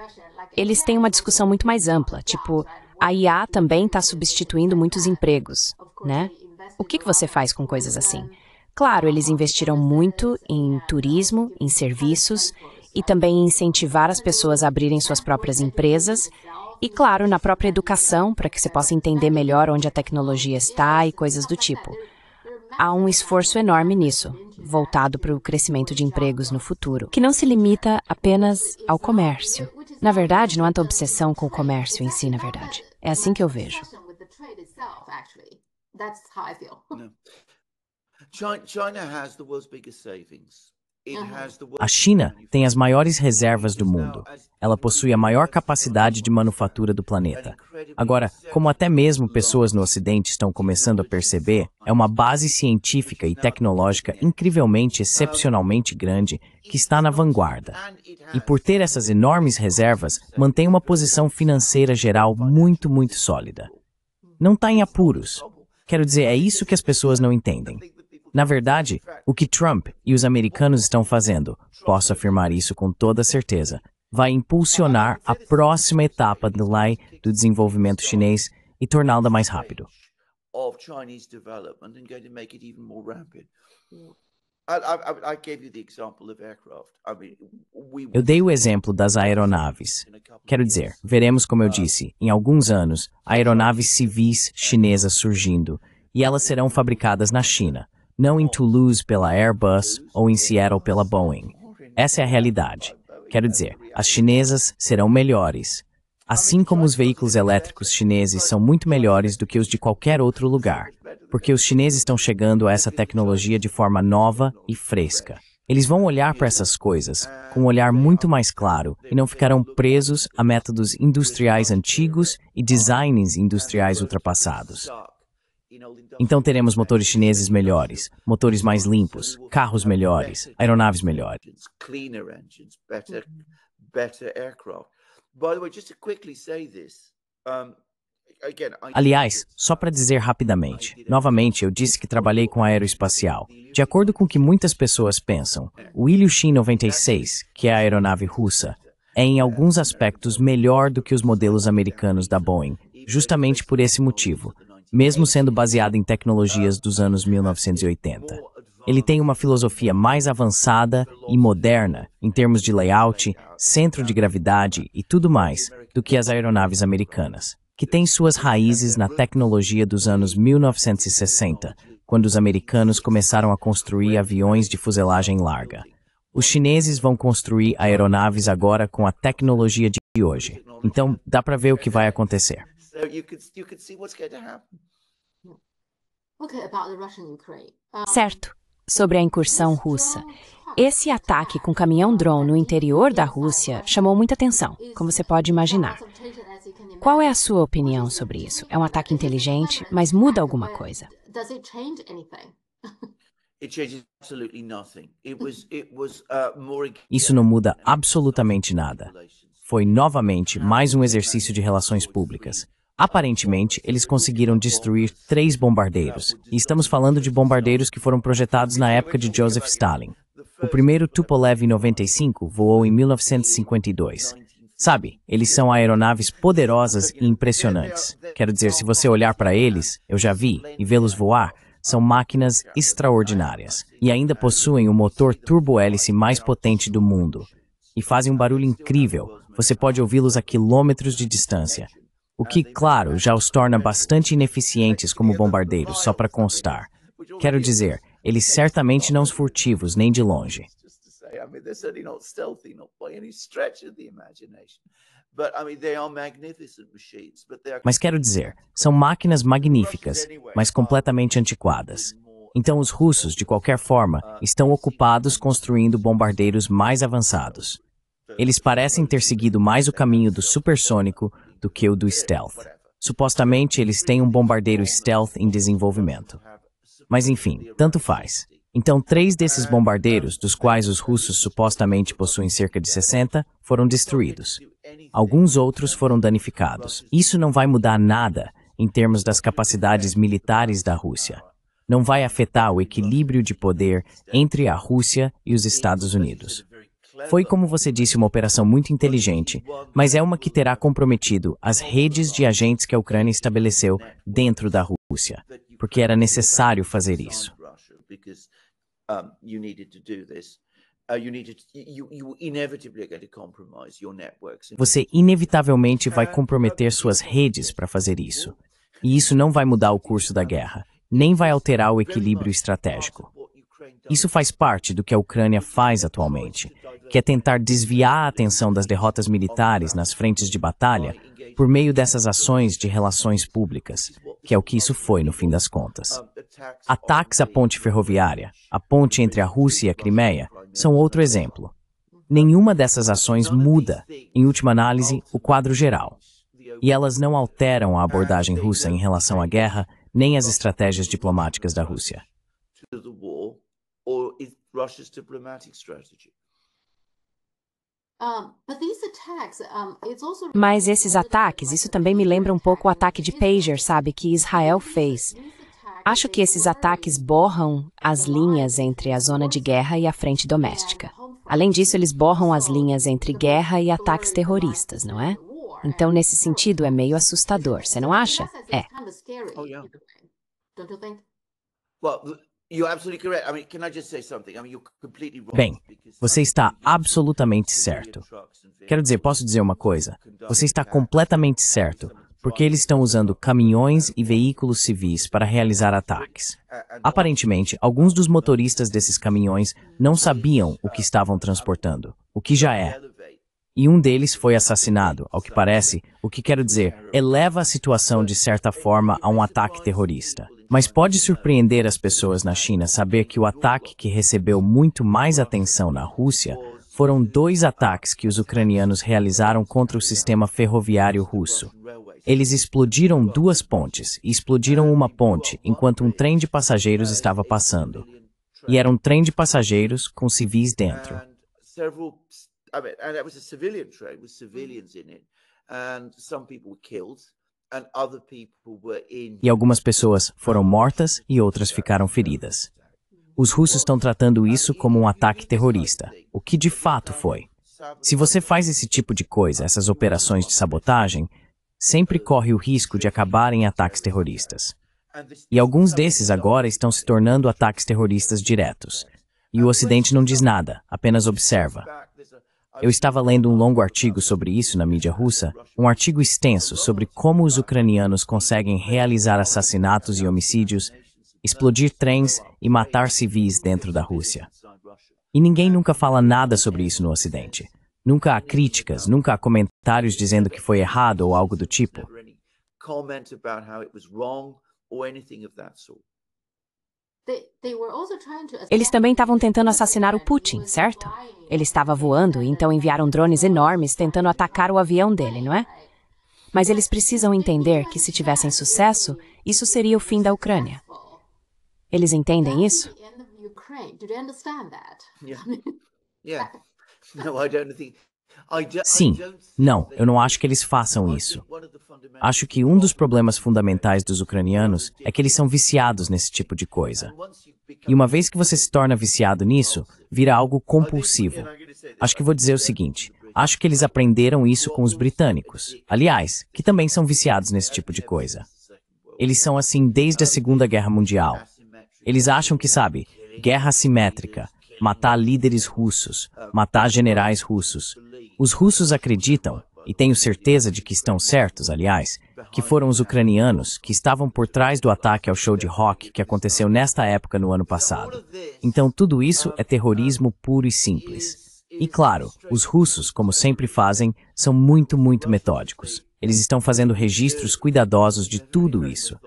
Eles têm uma discussão muito mais ampla, tipo, a IA também está substituindo muitos empregos, né? O que você faz com coisas assim? Claro, eles investiram muito em turismo, em serviços, e também em incentivar as pessoas a abrirem suas próprias empresas, e claro, na própria educação, para que você possa entender melhor onde a tecnologia está e coisas do tipo. Há um esforço enorme nisso, voltado para o crescimento de empregos no futuro, que não se limita apenas ao comércio. Na verdade, não há tanta obsessão com o comércio em si, na verdade. É assim que eu vejo. A China tem as maiores reservas do mundo. Ela possui a maior capacidade de manufatura do planeta. Agora, como até mesmo pessoas no Ocidente estão começando a perceber, é uma base científica e tecnológica incrivelmente, excepcionalmente grande que está na vanguarda. E por ter essas enormes reservas, mantém uma posição financeira geral muito, muito sólida. Não está em apuros. Quero dizer, é isso que as pessoas não entendem. Na verdade, o que Trump e os americanos estão fazendo, posso afirmar isso com toda certeza, vai impulsionar a próxima etapa do desenvolvimento chinês e torná-la mais rápido. Eu dei o exemplo das aeronaves. Quero dizer, veremos, como eu disse, em alguns anos, aeronaves civis chinesas surgindo, e elas serão fabricadas na China, não em Toulouse pela Airbus ou em Seattle pela Boeing. Essa é a realidade. Quero dizer, as chinesas serão melhores. Assim como os veículos elétricos chineses são muito melhores do que os de qualquer outro lugar, porque os chineses estão chegando a essa tecnologia de forma nova e fresca. Eles vão olhar para essas coisas com um olhar muito mais claro e não ficarão presos a métodos industriais antigos e designs industriais ultrapassados. Então teremos motores chineses melhores, motores mais limpos, carros melhores, aeronaves melhores. Aliás, só para dizer rapidamente, novamente eu disse que trabalhei com aeroespacial. De acordo com o que muitas pessoas pensam, o Ilyushin 96, que é a aeronave russa, é em alguns aspectos melhor do que os modelos americanos da Boeing, justamente por esse motivo, mesmo sendo baseado em tecnologias dos anos 1980. Ele tem uma filosofia mais avançada e moderna em termos de layout, centro de gravidade e tudo mais do que as aeronaves americanas, que têm suas raízes na tecnologia dos anos 1960, quando os americanos começaram a construir aviões de fuselagem larga. Os chineses vão construir aeronaves agora com a tecnologia de hoje. Então, dá para ver o que vai acontecer. Certo. Sobre a incursão russa. Esse ataque com caminhão-drone no interior da Rússia chamou muita atenção, como você pode imaginar. Qual é a sua opinião sobre isso? É um ataque inteligente, mas muda alguma coisa? Isso não muda absolutamente nada. Foi novamente mais um exercício de relações públicas. Aparentemente, eles conseguiram destruir 3 bombardeiros, e estamos falando de bombardeiros que foram projetados na época de Joseph Stalin. O primeiro Tupolev 95 voou em 1952. Sabe, eles são aeronaves poderosas e impressionantes. Quero dizer, se você olhar para eles, eu já vi, e vê-los voar, são máquinas extraordinárias. E ainda possuem o motor turbo-hélice mais potente do mundo. E fazem um barulho incrível, você pode ouvi-los a quilômetros de distância. O que, claro, já os torna bastante ineficientes como bombardeiros, só para constar. Quero dizer, eles certamente não são furtivos, nem de longe. Mas quero dizer, são máquinas magníficas, mas completamente antiquadas. Então os russos, de qualquer forma, estão ocupados construindo bombardeiros mais avançados. Eles parecem ter seguido mais o caminho do supersônico do que o do stealth. Supostamente, eles têm um bombardeiro stealth em desenvolvimento. Mas enfim, tanto faz. Então, 3 desses bombardeiros, dos quais os russos supostamente possuem cerca de 60, foram destruídos. Alguns outros foram danificados. Isso não vai mudar nada em termos das capacidades militares da Rússia. Não vai afetar o equilíbrio de poder entre a Rússia e os Estados Unidos. Foi, como você disse, uma operação muito inteligente, mas é uma que terá comprometido as redes de agentes que a Ucrânia estabeleceu dentro da Rússia, porque era necessário fazer isso. Você inevitavelmente vai comprometer suas redes para fazer isso. E isso não vai mudar o curso da guerra, nem vai alterar o equilíbrio estratégico. Isso faz parte do que a Ucrânia faz atualmente, que é tentar desviar a atenção das derrotas militares nas frentes de batalha por meio dessas ações de relações públicas, que é o que isso foi no fim das contas. Ataques à ponte ferroviária, a ponte entre a Rússia e a Crimeia, são outro exemplo. Nenhuma dessas ações muda, em última análise, o quadro geral. E elas não alteram a abordagem russa em relação à guerra, nem as estratégias diplomáticas da Rússia. Mas esses ataques, isso também me lembra um pouco o ataque de Pager, sabe, que Israel fez. Acho que esses ataques borram as linhas entre a zona de guerra e a frente doméstica. Além disso, eles borram as linhas entre guerra e ataques terroristas, não é? Então, nesse sentido, é meio assustador, você não acha? É. Bem, você está absolutamente certo. Quero dizer, posso dizer uma coisa? Você está completamente certo, porque eles estão usando caminhões e veículos civis para realizar ataques. Aparentemente, alguns dos motoristas desses caminhões não sabiam o que estavam transportando, o que já é. E um deles foi assassinado, ao que parece, o que quero dizer, eleva a situação de certa forma a um ataque terrorista. Mas pode surpreender as pessoas na China saber que o ataque que recebeu muito mais atenção na Rússia foram 2 ataques que os ucranianos realizaram contra o sistema ferroviário russo. Eles explodiram 2 pontes e explodiram uma ponte enquanto um trem de passageiros estava passando. E era um trem de passageiros com civis dentro. E algumas pessoas foram mortas e outras ficaram feridas. Os russos estão tratando isso como um ataque terrorista, o que de fato foi. Se você faz esse tipo de coisa, essas operações de sabotagem, sempre corre o risco de acabar em ataques terroristas. E alguns desses agora estão se tornando ataques terroristas diretos. E o Ocidente não diz nada, apenas observa. Eu estava lendo um longo artigo sobre isso na mídia russa, um artigo extenso sobre como os ucranianos conseguem realizar assassinatos e homicídios, explodir trens e matar civis dentro da Rússia. E ninguém nunca fala nada sobre isso no Ocidente. Nunca há críticas, nunca há comentários dizendo que foi errado ou algo do tipo. Eles também estavam tentando assassinar o Putin, certo? Ele estava voando e então enviaram drones enormes tentando atacar o avião dele, não é? Mas eles precisam entender que se tivessem sucesso, isso seria o fim da Ucrânia. Eles entendem isso? Sim. Não, eu não acho que eles façam isso. Acho que um dos problemas fundamentais dos ucranianos é que eles são viciados nesse tipo de coisa. E uma vez que você se torna viciado nisso, vira algo compulsivo. Acho que vou dizer o seguinte, acho que eles aprenderam isso com os britânicos, aliás, que também são viciados nesse tipo de coisa. Eles são assim desde a Segunda Guerra Mundial. Eles acham que, sabe, guerra assimétrica, matar líderes russos, matar generais russos. Os russos acreditam, e tenho certeza de que estão certos, aliás, que foram os ucranianos que estavam por trás do ataque ao show de rock que aconteceu nesta época no ano passado. Então tudo isso é terrorismo puro e simples. E claro, os russos, como sempre fazem, são muito metódicos. Eles estão fazendo registros cuidadosos de tudo isso.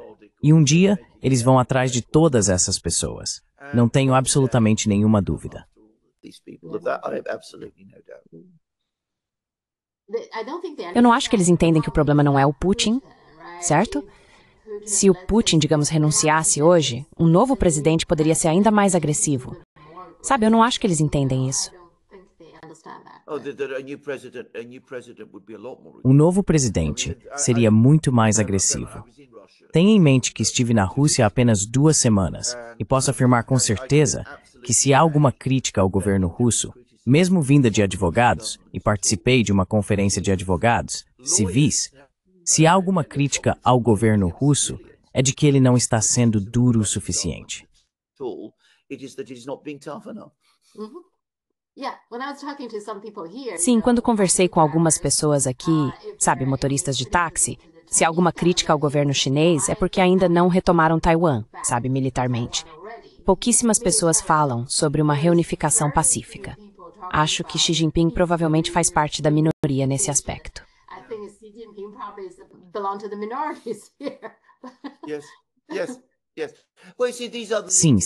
E um dia, eles vão atrás de todas essas pessoas. Não tenho absolutamente nenhuma dúvida. Eu não acho que eles entendem que o problema não é o Putin, certo? Se o Putin, digamos, renunciasse hoje, um novo presidente poderia ser ainda mais agressivo. Sabe, eu não acho que eles entendem isso. Um novo presidente seria muito mais agressivo. Tenha em mente que estive na Rússia há apenas 2 semanas e posso afirmar com certeza que se há alguma crítica ao governo russo, mesmo vinda de advogados, e participei de uma conferência de advogados, civis, se há alguma crítica ao governo russo, é de que ele não está sendo duro o suficiente. Sim, quando conversei com algumas pessoas aqui, sabe, motoristas de táxi, se há alguma crítica ao governo chinês é porque ainda não retomaram Taiwan, sabe, militarmente. Pouquíssimas pessoas falam sobre uma reunificação pacífica. Acho que Xi Jinping provavelmente faz parte da minoria nesse aspecto. Sim.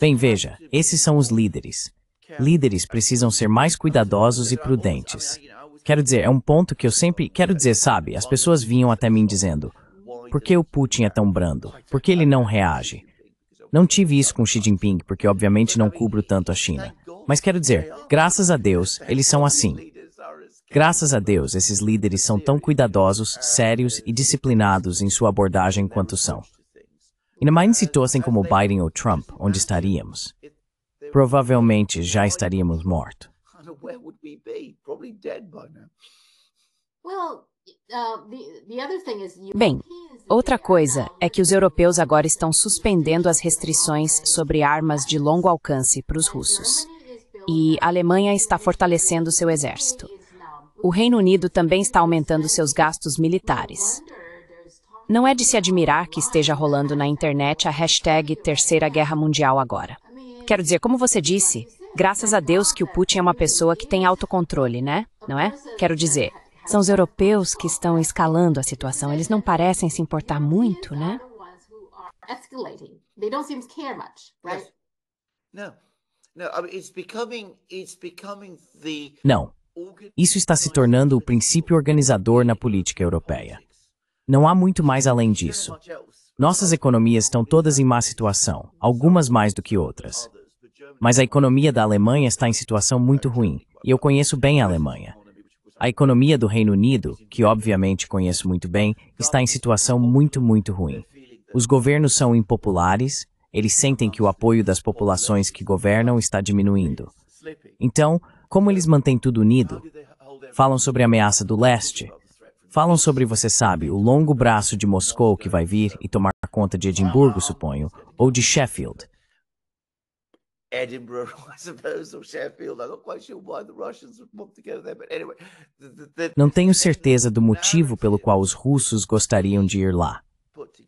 Bem, veja, esses são os líderes. Líderes precisam ser mais cuidadosos e prudentes. Quero dizer, é um ponto que eu sempre... Quero dizer, sabe, as pessoas vinham até mim dizendo, por que o Putin é tão brando? Por que ele não reage? Não tive isso com Xi Jinping, porque obviamente não cubro tanto a China. Mas quero dizer, graças a Deus, eles são assim. Graças a Deus, esses líderes são tão cuidadosos, sérios e disciplinados em sua abordagem quanto são. Imagine se fossem como Biden ou Trump, onde estaríamos? Provavelmente já estaríamos mortos. Bem, outra coisa é que os europeus agora estão suspendendo as restrições sobre armas de longo alcance para os russos. E a Alemanha está fortalecendo seu exército. O Reino Unido também está aumentando seus gastos militares. Não é de se admirar que esteja rolando na internet a hashtag Terceira Guerra Mundial agora. Quero dizer, como você disse, graças a Deus que o Putin é uma pessoa que tem autocontrole, né? Não é? Quero dizer, são os europeus que estão escalando a situação. Eles não parecem se importar muito, né? Não. Isso está se tornando o princípio organizador na política europeia. Não há muito mais além disso. Nossas economias estão todas em má situação, algumas mais do que outras. Mas a economia da Alemanha está em situação muito ruim, e eu conheço bem a Alemanha. A economia do Reino Unido, que obviamente conheço muito bem, está em situação muito ruim. Os governos são impopulares, eles sentem que o apoio das populações que governam está diminuindo. Então, Como eles mantêm tudo unido? Falam sobre a ameaça do leste. Falam sobre, você sabe, o longo braço de Moscou que vai vir e tomar conta de Edimburgo, suponho, ou de Sheffield. Edinburgh, I suppose, or Sheffield. I'm not quite sure why the Russians would want to go there, but anyway. Não tenho certeza do motivo pelo qual os russos gostariam de ir lá.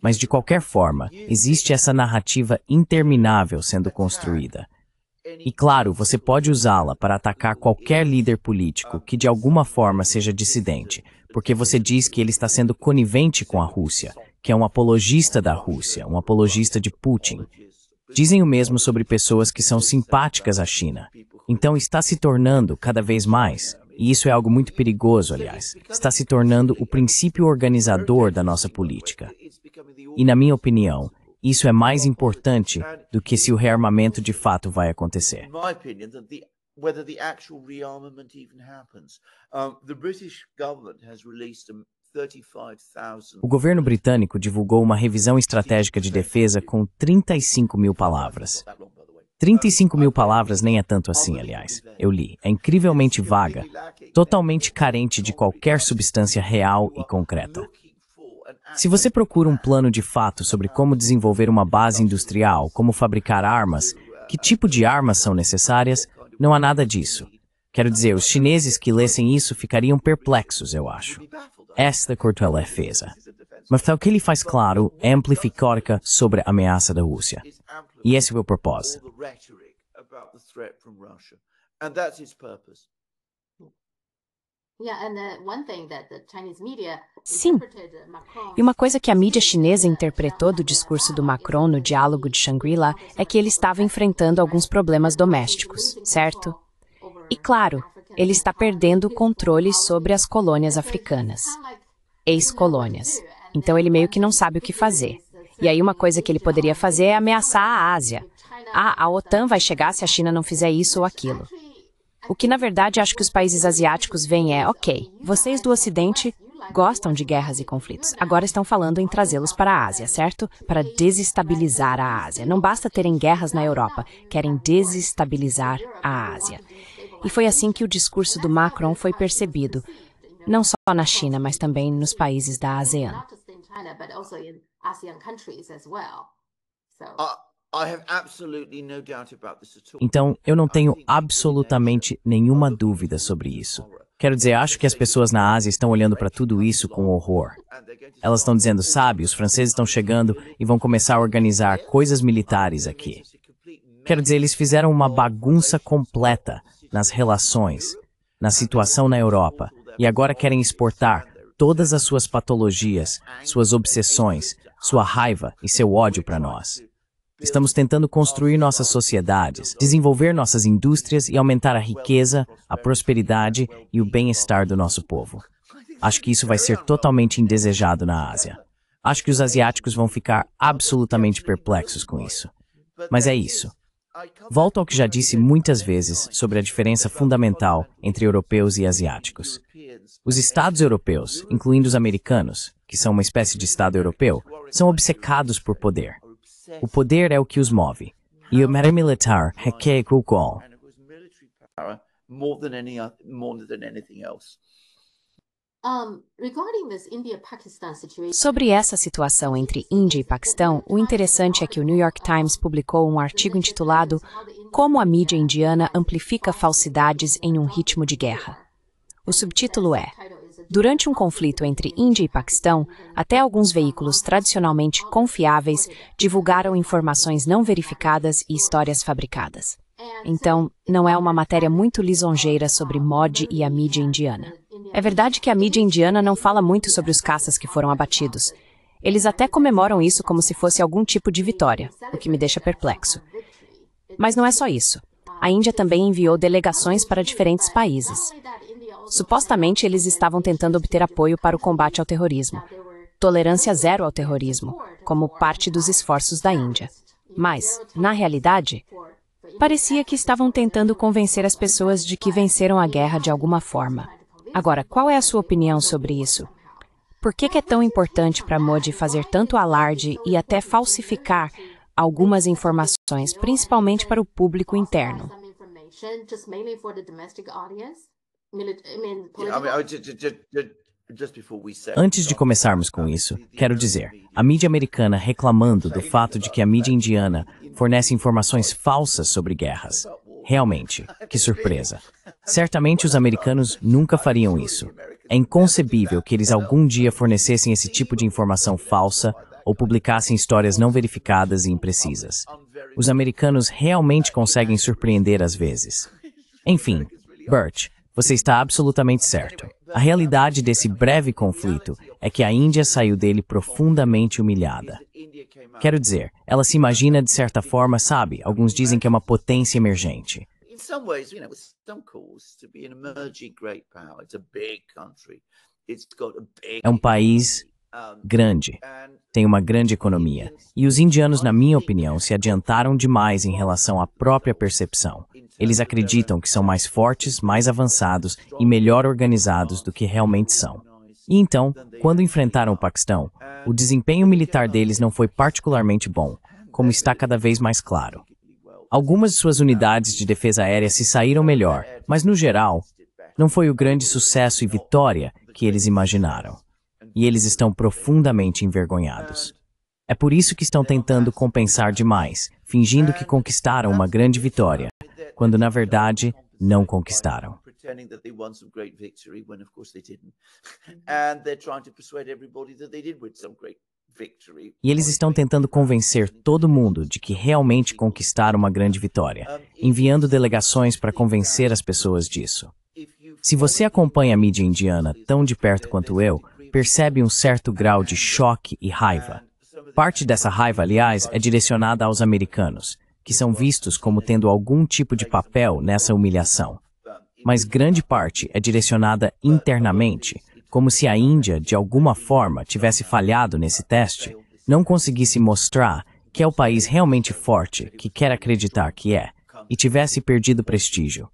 Mas, de qualquer forma, existe essa narrativa interminável sendo construída. E, claro, você pode usá-la para atacar qualquer líder político que de alguma forma seja dissidente, porque você diz que ele está sendo conivente com a Rússia, que é um apologista da Rússia, um apologista de Putin. Dizem o mesmo sobre pessoas que são simpáticas à China. Então está se tornando cada vez mais, e isso é algo muito perigoso, aliás, está se tornando o princípio organizador da nossa política. E, na minha opinião, isso é mais importante do que se o rearmamento de fato vai acontecer. Whether the actual rearmament even happens. The British government has released 35,000. O governo britânico divulgou uma revisão estratégica de defesa com 35 mil palavras. 35 mil palavras nem é tanto assim, aliás. Eu li. É incrivelmente vaga, totalmente carente de qualquer substância real e concreta. Se você procura um plano de fato sobre como desenvolver uma base industrial, como fabricar armas, que tipo de armas são necessárias, não há nada disso. Quero dizer, os chineses que lessem isso ficariam perplexos, eu acho. Esta cortou a defesa. Mas o que ele faz claro é amplificar sobre a ameaça da Rússia. E esse é o propósito. Sim. E uma coisa que a mídia chinesa interpretou do discurso do Macron no diálogo de Shangri-La é que ele estava enfrentando alguns problemas domésticos, certo? E claro, ele está perdendo o controle sobre as colônias africanas, ex-colônias. Então ele meio que não sabe o que fazer. E aí uma coisa que ele poderia fazer é ameaçar a Ásia. A OTAN vai chegar se a China não fizer isso ou aquilo. O que, na verdade, acho que os países asiáticos veem é, ok, vocês do Ocidente gostam de guerras e conflitos. Agora estão falando em trazê-los para a Ásia, certo? Para desestabilizar a Ásia. Não basta terem guerras na Europa, querem desestabilizar a Ásia. E foi assim que o discurso do Macron foi percebido, não só na China, mas também nos países da ASEAN. Então, eu não tenho absolutamente nenhuma dúvida sobre isso. Quero dizer, acho que as pessoas na Ásia estão olhando para tudo isso com horror. Elas estão dizendo, sabe, os franceses estão chegando e vão começar a organizar coisas militares aqui. Quero dizer, eles fizeram uma bagunça completa nas relações, na situação na Europa, e agora querem exportar todas as suas patologias, suas obsessões, sua raiva e seu ódio para nós. Estamos tentando construir nossas sociedades, desenvolver nossas indústrias e aumentar a riqueza, a prosperidade e o bem-estar do nosso povo. Acho que isso vai ser totalmente indesejado na Ásia. Acho que os asiáticos vão ficar absolutamente perplexos com isso. Mas é isso. Volto ao que já disse muitas vezes sobre a diferença fundamental entre europeus e asiáticos. Os estados europeus, incluindo os americanos, que são uma espécie de estado europeu, são obcecados por poder. O poder é o que os move. E o poder militar é que é o qual. Sobre essa situação entre Índia e Paquistão, o interessante é que o New York Times publicou um artigo intitulado Como a mídia indiana amplifica falsidades em um ritmo de guerra. O subtítulo é: Durante um conflito entre Índia e Paquistão, até alguns veículos tradicionalmente confiáveis divulgaram informações não verificadas e histórias fabricadas. Então, não é uma matéria muito lisonjeira sobre Modi e a mídia indiana. É verdade que a mídia indiana não fala muito sobre os caças que foram abatidos. Eles até comemoram isso como se fosse algum tipo de vitória, o que me deixa perplexo. Mas não é só isso. A Índia também enviou delegações para diferentes países. Supostamente, eles estavam tentando obter apoio para o combate ao terrorismo. Tolerância zero ao terrorismo, como parte dos esforços da Índia. Mas, na realidade, parecia que estavam tentando convencer as pessoas de que venceram a guerra de alguma forma. Agora, qual é a sua opinião sobre isso? Por que é tão importante para Modi fazer tanto alarde e até falsificar algumas informações, principalmente para o público interno? Antes de começarmos com isso, quero dizer, a mídia americana reclamando do fato de que a mídia indiana fornece informações falsas sobre guerras. Realmente, que surpresa. Certamente os americanos nunca fariam isso. É inconcebível que eles algum dia fornecessem esse tipo de informação falsa ou publicassem histórias não verificadas e imprecisas. Os americanos realmente conseguem surpreender às vezes. Enfim, Bert, você está absolutamente certo. A realidade desse breve conflito é que a Índia saiu dele profundamente humilhada. Quero dizer, ela se imagina de certa forma, sabe, alguns dizem que é uma potência emergente. É um país grande, tem uma grande economia, e os indianos, na minha opinião, se adiantaram demais em relação à própria percepção. Eles acreditam que são mais fortes, mais avançados e melhor organizados do que realmente são. E então, quando enfrentaram o Paquistão, o desempenho militar deles não foi particularmente bom, como está cada vez mais claro. Algumas de suas unidades de defesa aérea se saíram melhor, mas no geral, não foi o grande sucesso e vitória que eles imaginaram. E eles estão profundamente envergonhados. É por isso que estão tentando compensar demais, fingindo que conquistaram uma grande vitória, quando na verdade não conquistaram. E eles estão tentando convencer todo mundo de que realmente conquistaram uma grande vitória, enviando delegações para convencer as pessoas disso. Se você acompanha a mídia indiana tão de perto quanto eu, percebe um certo grau de choque e raiva. Parte dessa raiva, aliás, é direcionada aos americanos, que são vistos como tendo algum tipo de papel nessa humilhação. Mas grande parte é direcionada internamente, como se a Índia, de alguma forma, tivesse falhado nesse teste, não conseguisse mostrar que é o país realmente forte, que quer acreditar que é, e tivesse perdido prestígio.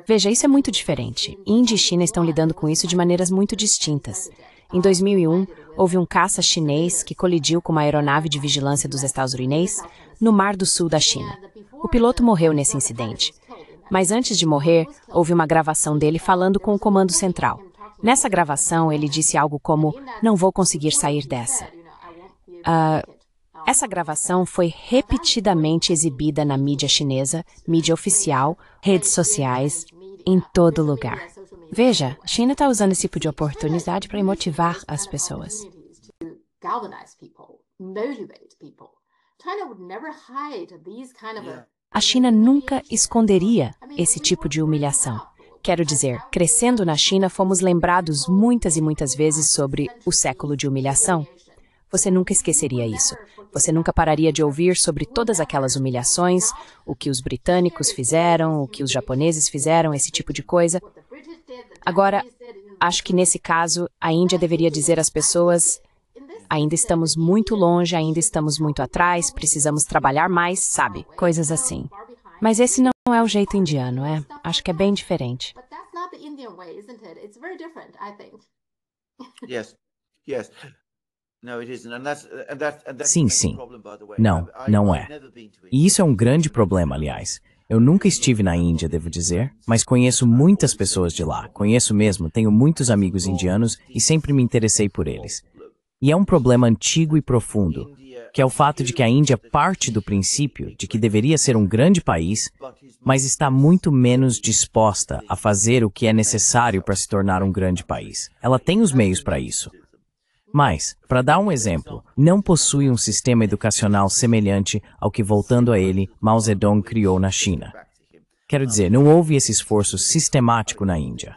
Veja, isso é muito diferente. Índia e China estão lidando com isso de maneiras muito distintas. Em 2001, houve um caça chinês que colidiu com uma aeronave de vigilância dos estadunidenses no Mar do Sul da China. O piloto morreu nesse incidente. Mas antes de morrer, houve uma gravação dele falando com o Comando Central. Nessa gravação, ele disse algo como, "Não vou conseguir sair dessa." Essa gravação foi repetidamente exibida na mídia chinesa, mídia oficial, redes sociais, em todo lugar. Veja, a China está usando esse tipo de oportunidade para motivar as pessoas. A China nunca esconderia esse tipo de humilhação. Quero dizer, crescendo na China, fomos lembrados muitas e muitas vezes sobre o século de humilhação. Você nunca esqueceria isso. Você nunca pararia de ouvir sobre todas aquelas humilhações, o que os britânicos fizeram, o que os japoneses fizeram, esse tipo de coisa. Agora, acho que nesse caso, a Índia deveria dizer às pessoas, ainda estamos muito longe, ainda estamos muito atrás, precisamos trabalhar mais, sabe? Coisas assim. Mas esse não é o jeito indiano, é? Acho que é bem diferente. Sim, sim. Não, não é. E isso é um grande problema, aliás. Eu nunca estive na Índia, devo dizer, mas conheço muitas pessoas de lá. Conheço mesmo, tenho muitos amigos indianos e sempre me interessei por eles. E é um problema antigo e profundo, que é o fato de que a Índia parte do princípio de que deveria ser um grande país, mas está muito menos disposta a fazer o que é necessário para se tornar um grande país. Ela tem os meios para isso. Mas, para dar um exemplo, não possui um sistema educacional semelhante ao que, voltando a ele, Mao Zedong criou na China. Quero dizer, não houve esse esforço sistemático na Índia.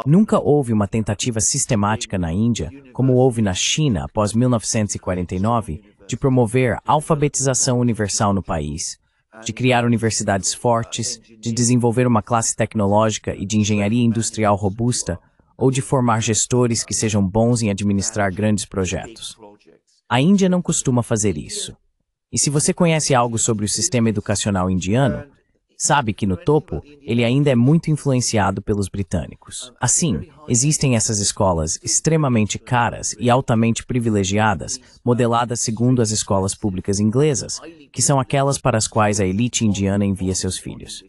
Nunca houve uma tentativa sistemática na Índia, como houve na China após 1949, de promover alfabetização universal no país, de criar universidades fortes, de desenvolver uma classe tecnológica e de engenharia industrial robusta, ou de formar gestores que sejam bons em administrar grandes projetos. A Índia não costuma fazer isso. E se você conhece algo sobre o sistema educacional indiano, Sabe que no topo, ele ainda é muito influenciado pelos britânicos. Assim, existem essas escolas extremamente caras e altamente privilegiadas, modeladas segundo as escolas públicas inglesas, que são aquelas para as quais a elite indiana envia seus filhos.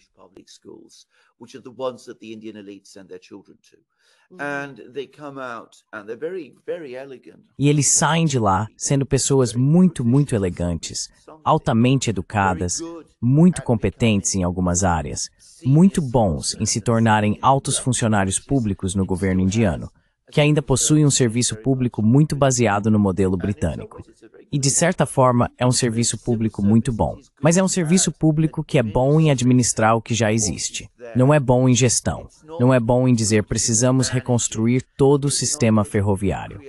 E eles saem de lá sendo pessoas muito elegantes, altamente educadas, muito competentes em algumas áreas, muito bons em se tornarem altos funcionários públicos no governo indiano, que ainda possui um serviço público muito baseado no modelo britânico. E, de certa forma, é um serviço público muito bom. Mas é um serviço público que é bom em administrar o que já existe. Não é bom em gestão. Não é bom em dizer precisamos reconstruir todo o sistema ferroviário.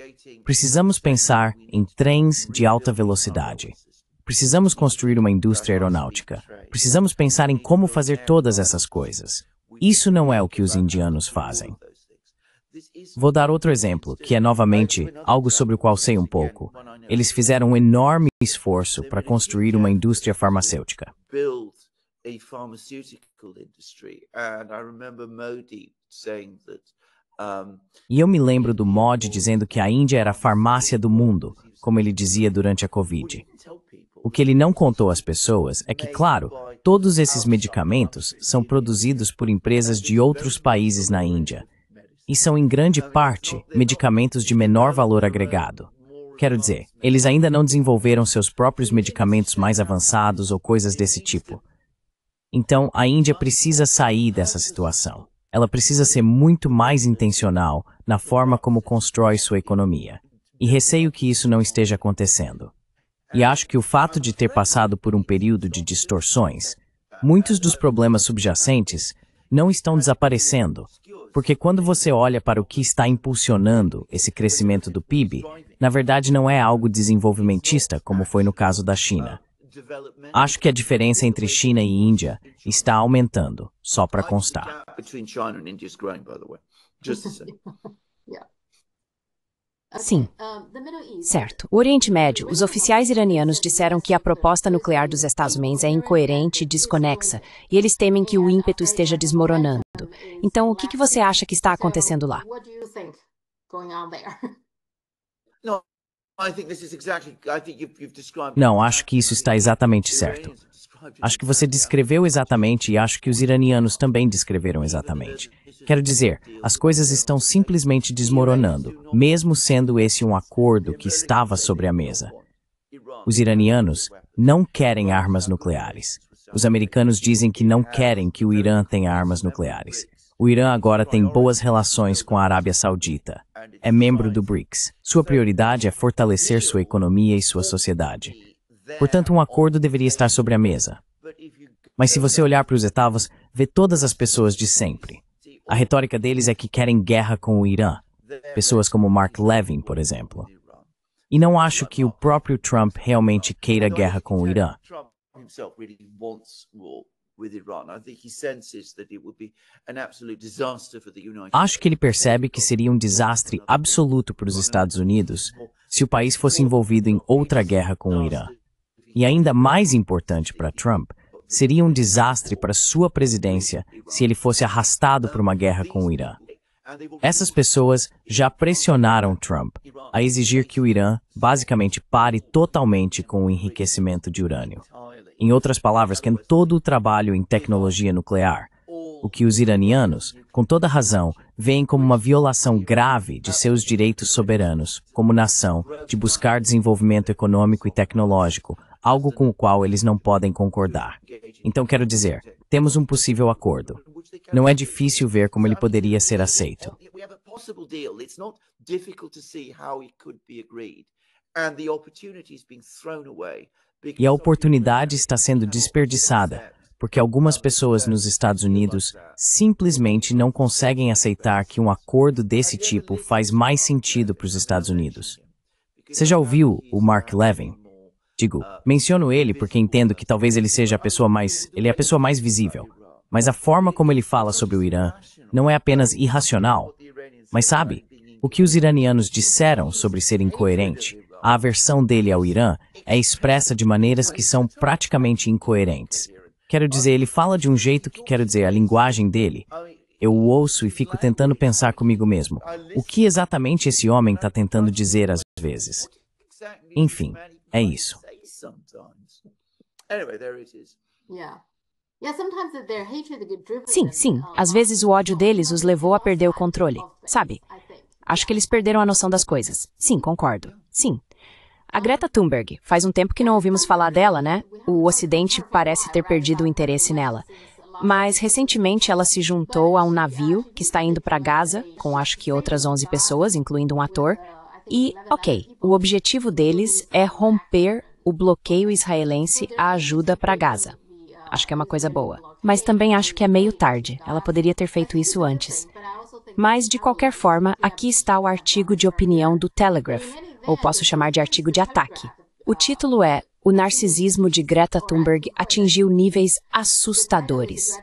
Precisamos pensar em trens de alta velocidade. Precisamos construir uma indústria aeronáutica. Precisamos pensar em como fazer todas essas coisas. Isso não é o que os indianos fazem. Vou dar outro exemplo, que é novamente algo sobre o qual sei um pouco. Eles fizeram um enorme esforço para construir uma indústria farmacêutica. E eu me lembro do Modi dizendo que a Índia era a farmácia do mundo, como ele dizia durante a Covid. O que ele não contou às pessoas é que, claro, todos esses medicamentos são produzidos por empresas de outros países na Índia. E são, em grande parte, medicamentos de menor valor agregado. Quero dizer, eles ainda não desenvolveram seus próprios medicamentos mais avançados ou coisas desse tipo. Então, a Índia precisa sair dessa situação. Ela precisa ser muito mais intencional na forma como constrói sua economia. E receio que isso não esteja acontecendo. E acho que o fato de ter passado por um período de distorções, muitos dos problemas subjacentes não estão desaparecendo. Porque quando você olha para o que está impulsionando esse crescimento do PIB, na verdade não é algo desenvolvimentista, como foi no caso da China. Acho que a diferença entre China e Índia está aumentando, só para constar. Sim. Certo. O Oriente Médio, os oficiais iranianos disseram que a proposta nuclear dos Estados Unidos é incoerente e desconexa, e eles temem que o ímpeto esteja desmoronando. Então, o que você acha que está acontecendo lá? Não, acho que isso está exatamente certo. Acho que você descreveu exatamente e acho que os iranianos também descreveram exatamente. Quero dizer, as coisas estão simplesmente desmoronando, mesmo sendo esse um acordo que estava sobre a mesa. Os iranianos não querem armas nucleares. Os americanos dizem que não querem que o Irã tenha armas nucleares. O Irã agora tem boas relações com a Arábia Saudita. É membro do BRICS. Sua prioridade é fortalecer sua economia e sua sociedade. Portanto, um acordo deveria estar sobre a mesa. Mas se você olhar para os etavos, vê todas as pessoas de sempre. A retórica deles é que querem guerra com o Irã. Pessoas como Mark Levin, por exemplo. E não acho que o próprio Trump realmente queira guerra com o Irã. Acho que ele percebe que seria um desastre absoluto para os Estados Unidos se o país fosse envolvido em outra guerra com o Irã. E ainda mais importante para Trump, seria um desastre para sua presidência se ele fosse arrastado por uma guerra com o Irã. Essas pessoas já pressionaram Trump a exigir que o Irã basicamente pare totalmente com o enriquecimento de urânio. Em outras palavras, que todo o trabalho em tecnologia nuclear, o que os iranianos, com toda razão, veem como uma violação grave de seus direitos soberanos, como nação, de buscar desenvolvimento econômico e tecnológico, algo com o qual eles não podem concordar. Então, quero dizer, temos um possível acordo. Não é difícil ver como ele poderia ser aceito. E a oportunidade está sendo desperdiçada, porque algumas pessoas nos Estados Unidos simplesmente não conseguem aceitar que um acordo desse tipo faz mais sentido para os Estados Unidos. Você já ouviu o Mark Levin? Digo, menciono ele porque entendo que talvez ele seja a pessoa mais visível. Mas a forma como ele fala sobre o Irã não é apenas irracional. Mas sabe, o que os iranianos disseram sobre ser incoerente, a aversão dele ao Irã é expressa de maneiras que são praticamente incoerentes. Quero dizer, ele fala de um jeito que, quero dizer, a linguagem dele. Eu o ouço e fico tentando pensar comigo mesmo. O que exatamente esse homem está tentando dizer às vezes? Enfim, é isso. Sim, sim. Às vezes o ódio deles os levou a perder o controle, sabe? Acho que eles perderam a noção das coisas. Sim, concordo. Sim. A Greta Thunberg, faz um tempo que não ouvimos falar dela, né? O Ocidente parece ter perdido o interesse nela. Mas, recentemente, ela se juntou a um navio que está indo para Gaza, com acho que outras 11 pessoas, incluindo um ator. E, ok, o objetivo deles é romper o bloqueio israelense à ajuda para Gaza. Acho que é uma coisa boa. Mas também acho que é meio tarde. Ela poderia ter feito isso antes. Mas, de qualquer forma, aqui está o artigo de opinião do Telegraph, ou posso chamar de artigo de ataque. O título é "O narcisismo de Greta Thunberg atingiu níveis assustadores".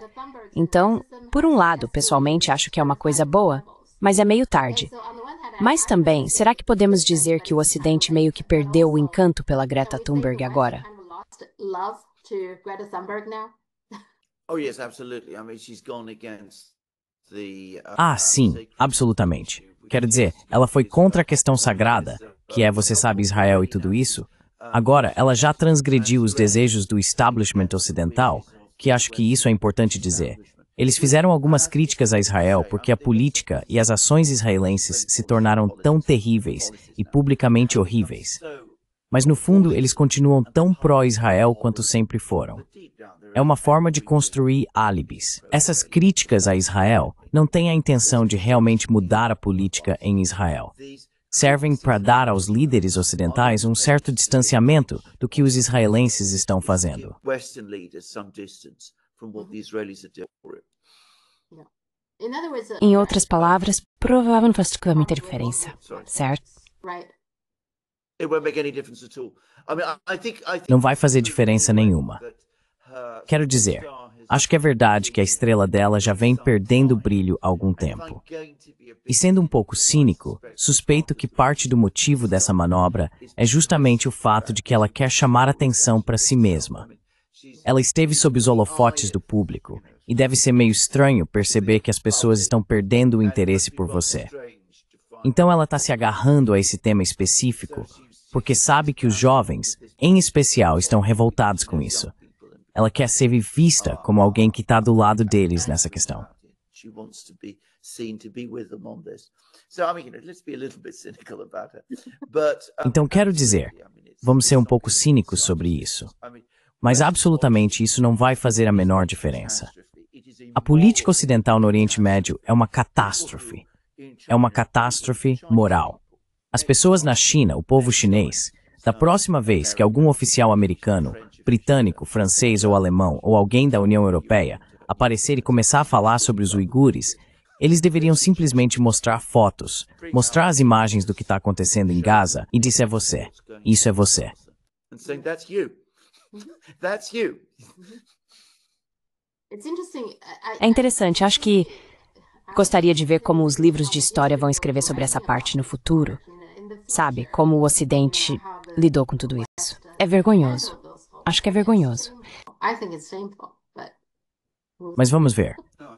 Então, por um lado, pessoalmente acho que é uma coisa boa, mas é meio tarde. Mas também, será que podemos dizer que o Ocidente meio que perdeu o encanto pela Greta Thunberg agora? Ah, sim, absolutamente. Quero dizer, ela foi contra a questão sagrada, que é, você sabe, Israel e tudo isso. Agora, ela já transgrediu os desejos do establishment ocidental, que acho que isso é importante dizer. Eles fizeram algumas críticas a Israel porque a política e as ações israelenses se tornaram tão terríveis e publicamente horríveis. Mas no fundo, eles continuam tão pró-Israel quanto sempre foram. É uma forma de construir álibis. Essas críticas a Israel não têm a intenção de realmente mudar a política em Israel. Servem para dar aos líderes ocidentais um certo distanciamento do que os israelenses estão fazendo. Em outras palavras, provavelmente não faz muita diferença, certo? Não vai fazer diferença nenhuma. Quero dizer, acho que é verdade que a estrela dela já vem perdendo brilho há algum tempo. E sendo um pouco cínico, suspeito que parte do motivo dessa manobra é justamente o fato de que ela quer chamar atenção para si mesma. Ela esteve sob os holofotes do público, e deve ser meio estranho perceber que as pessoas estão perdendo o interesse por você. Então ela está se agarrando a esse tema específico, porque sabe que os jovens, em especial, estão revoltados com isso. Ela quer ser vista como alguém que está do lado deles nessa questão. Então quero dizer, vamos ser um pouco cínicos sobre isso. Mas absolutamente isso não vai fazer a menor diferença. A política ocidental no Oriente Médio é uma catástrofe. É uma catástrofe moral. As pessoas na China, o povo chinês, da próxima vez que algum oficial americano, britânico, francês ou alemão ou alguém da União Europeia aparecer e começar a falar sobre os uigures, eles deveriam simplesmente mostrar fotos, mostrar as imagens do que está acontecendo em Gaza e dizer: é você, isso é você. É interessante, acho que gostaria de ver como os livros de história vão escrever sobre essa parte no futuro. Sabe, como o Ocidente lidou com tudo isso. É vergonhoso. Acho que é vergonhoso. Mas vamos ver.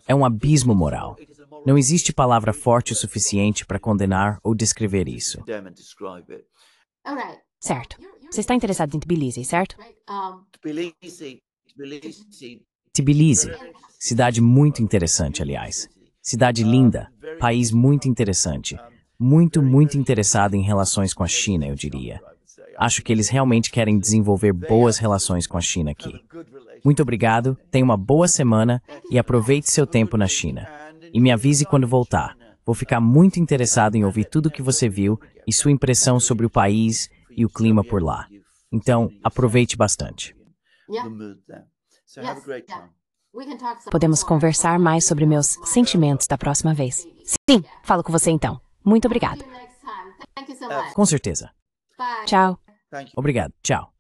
É um abismo moral. Não existe palavra forte o suficiente para condenar ou descrever isso. Certo. Você está interessado em Tbilisi, certo? Tbilisi. Cidade muito interessante, aliás. Cidade linda. País muito interessante. Muito interessado em relações com a China, eu diria. Acho que eles realmente querem desenvolver boas relações com a China aqui. Muito obrigado, tenha uma boa semana e aproveite seu tempo na China. E me avise quando voltar. Vou ficar muito interessado em ouvir tudo o que você viu e sua impressão sobre o país e o clima por lá. Então, aproveite bastante. Podemos conversar mais sobre meus sentimentos da próxima vez. Sim, falo com você então. Muito obrigado. Com certeza. Tchau. Obrigado. Tchau.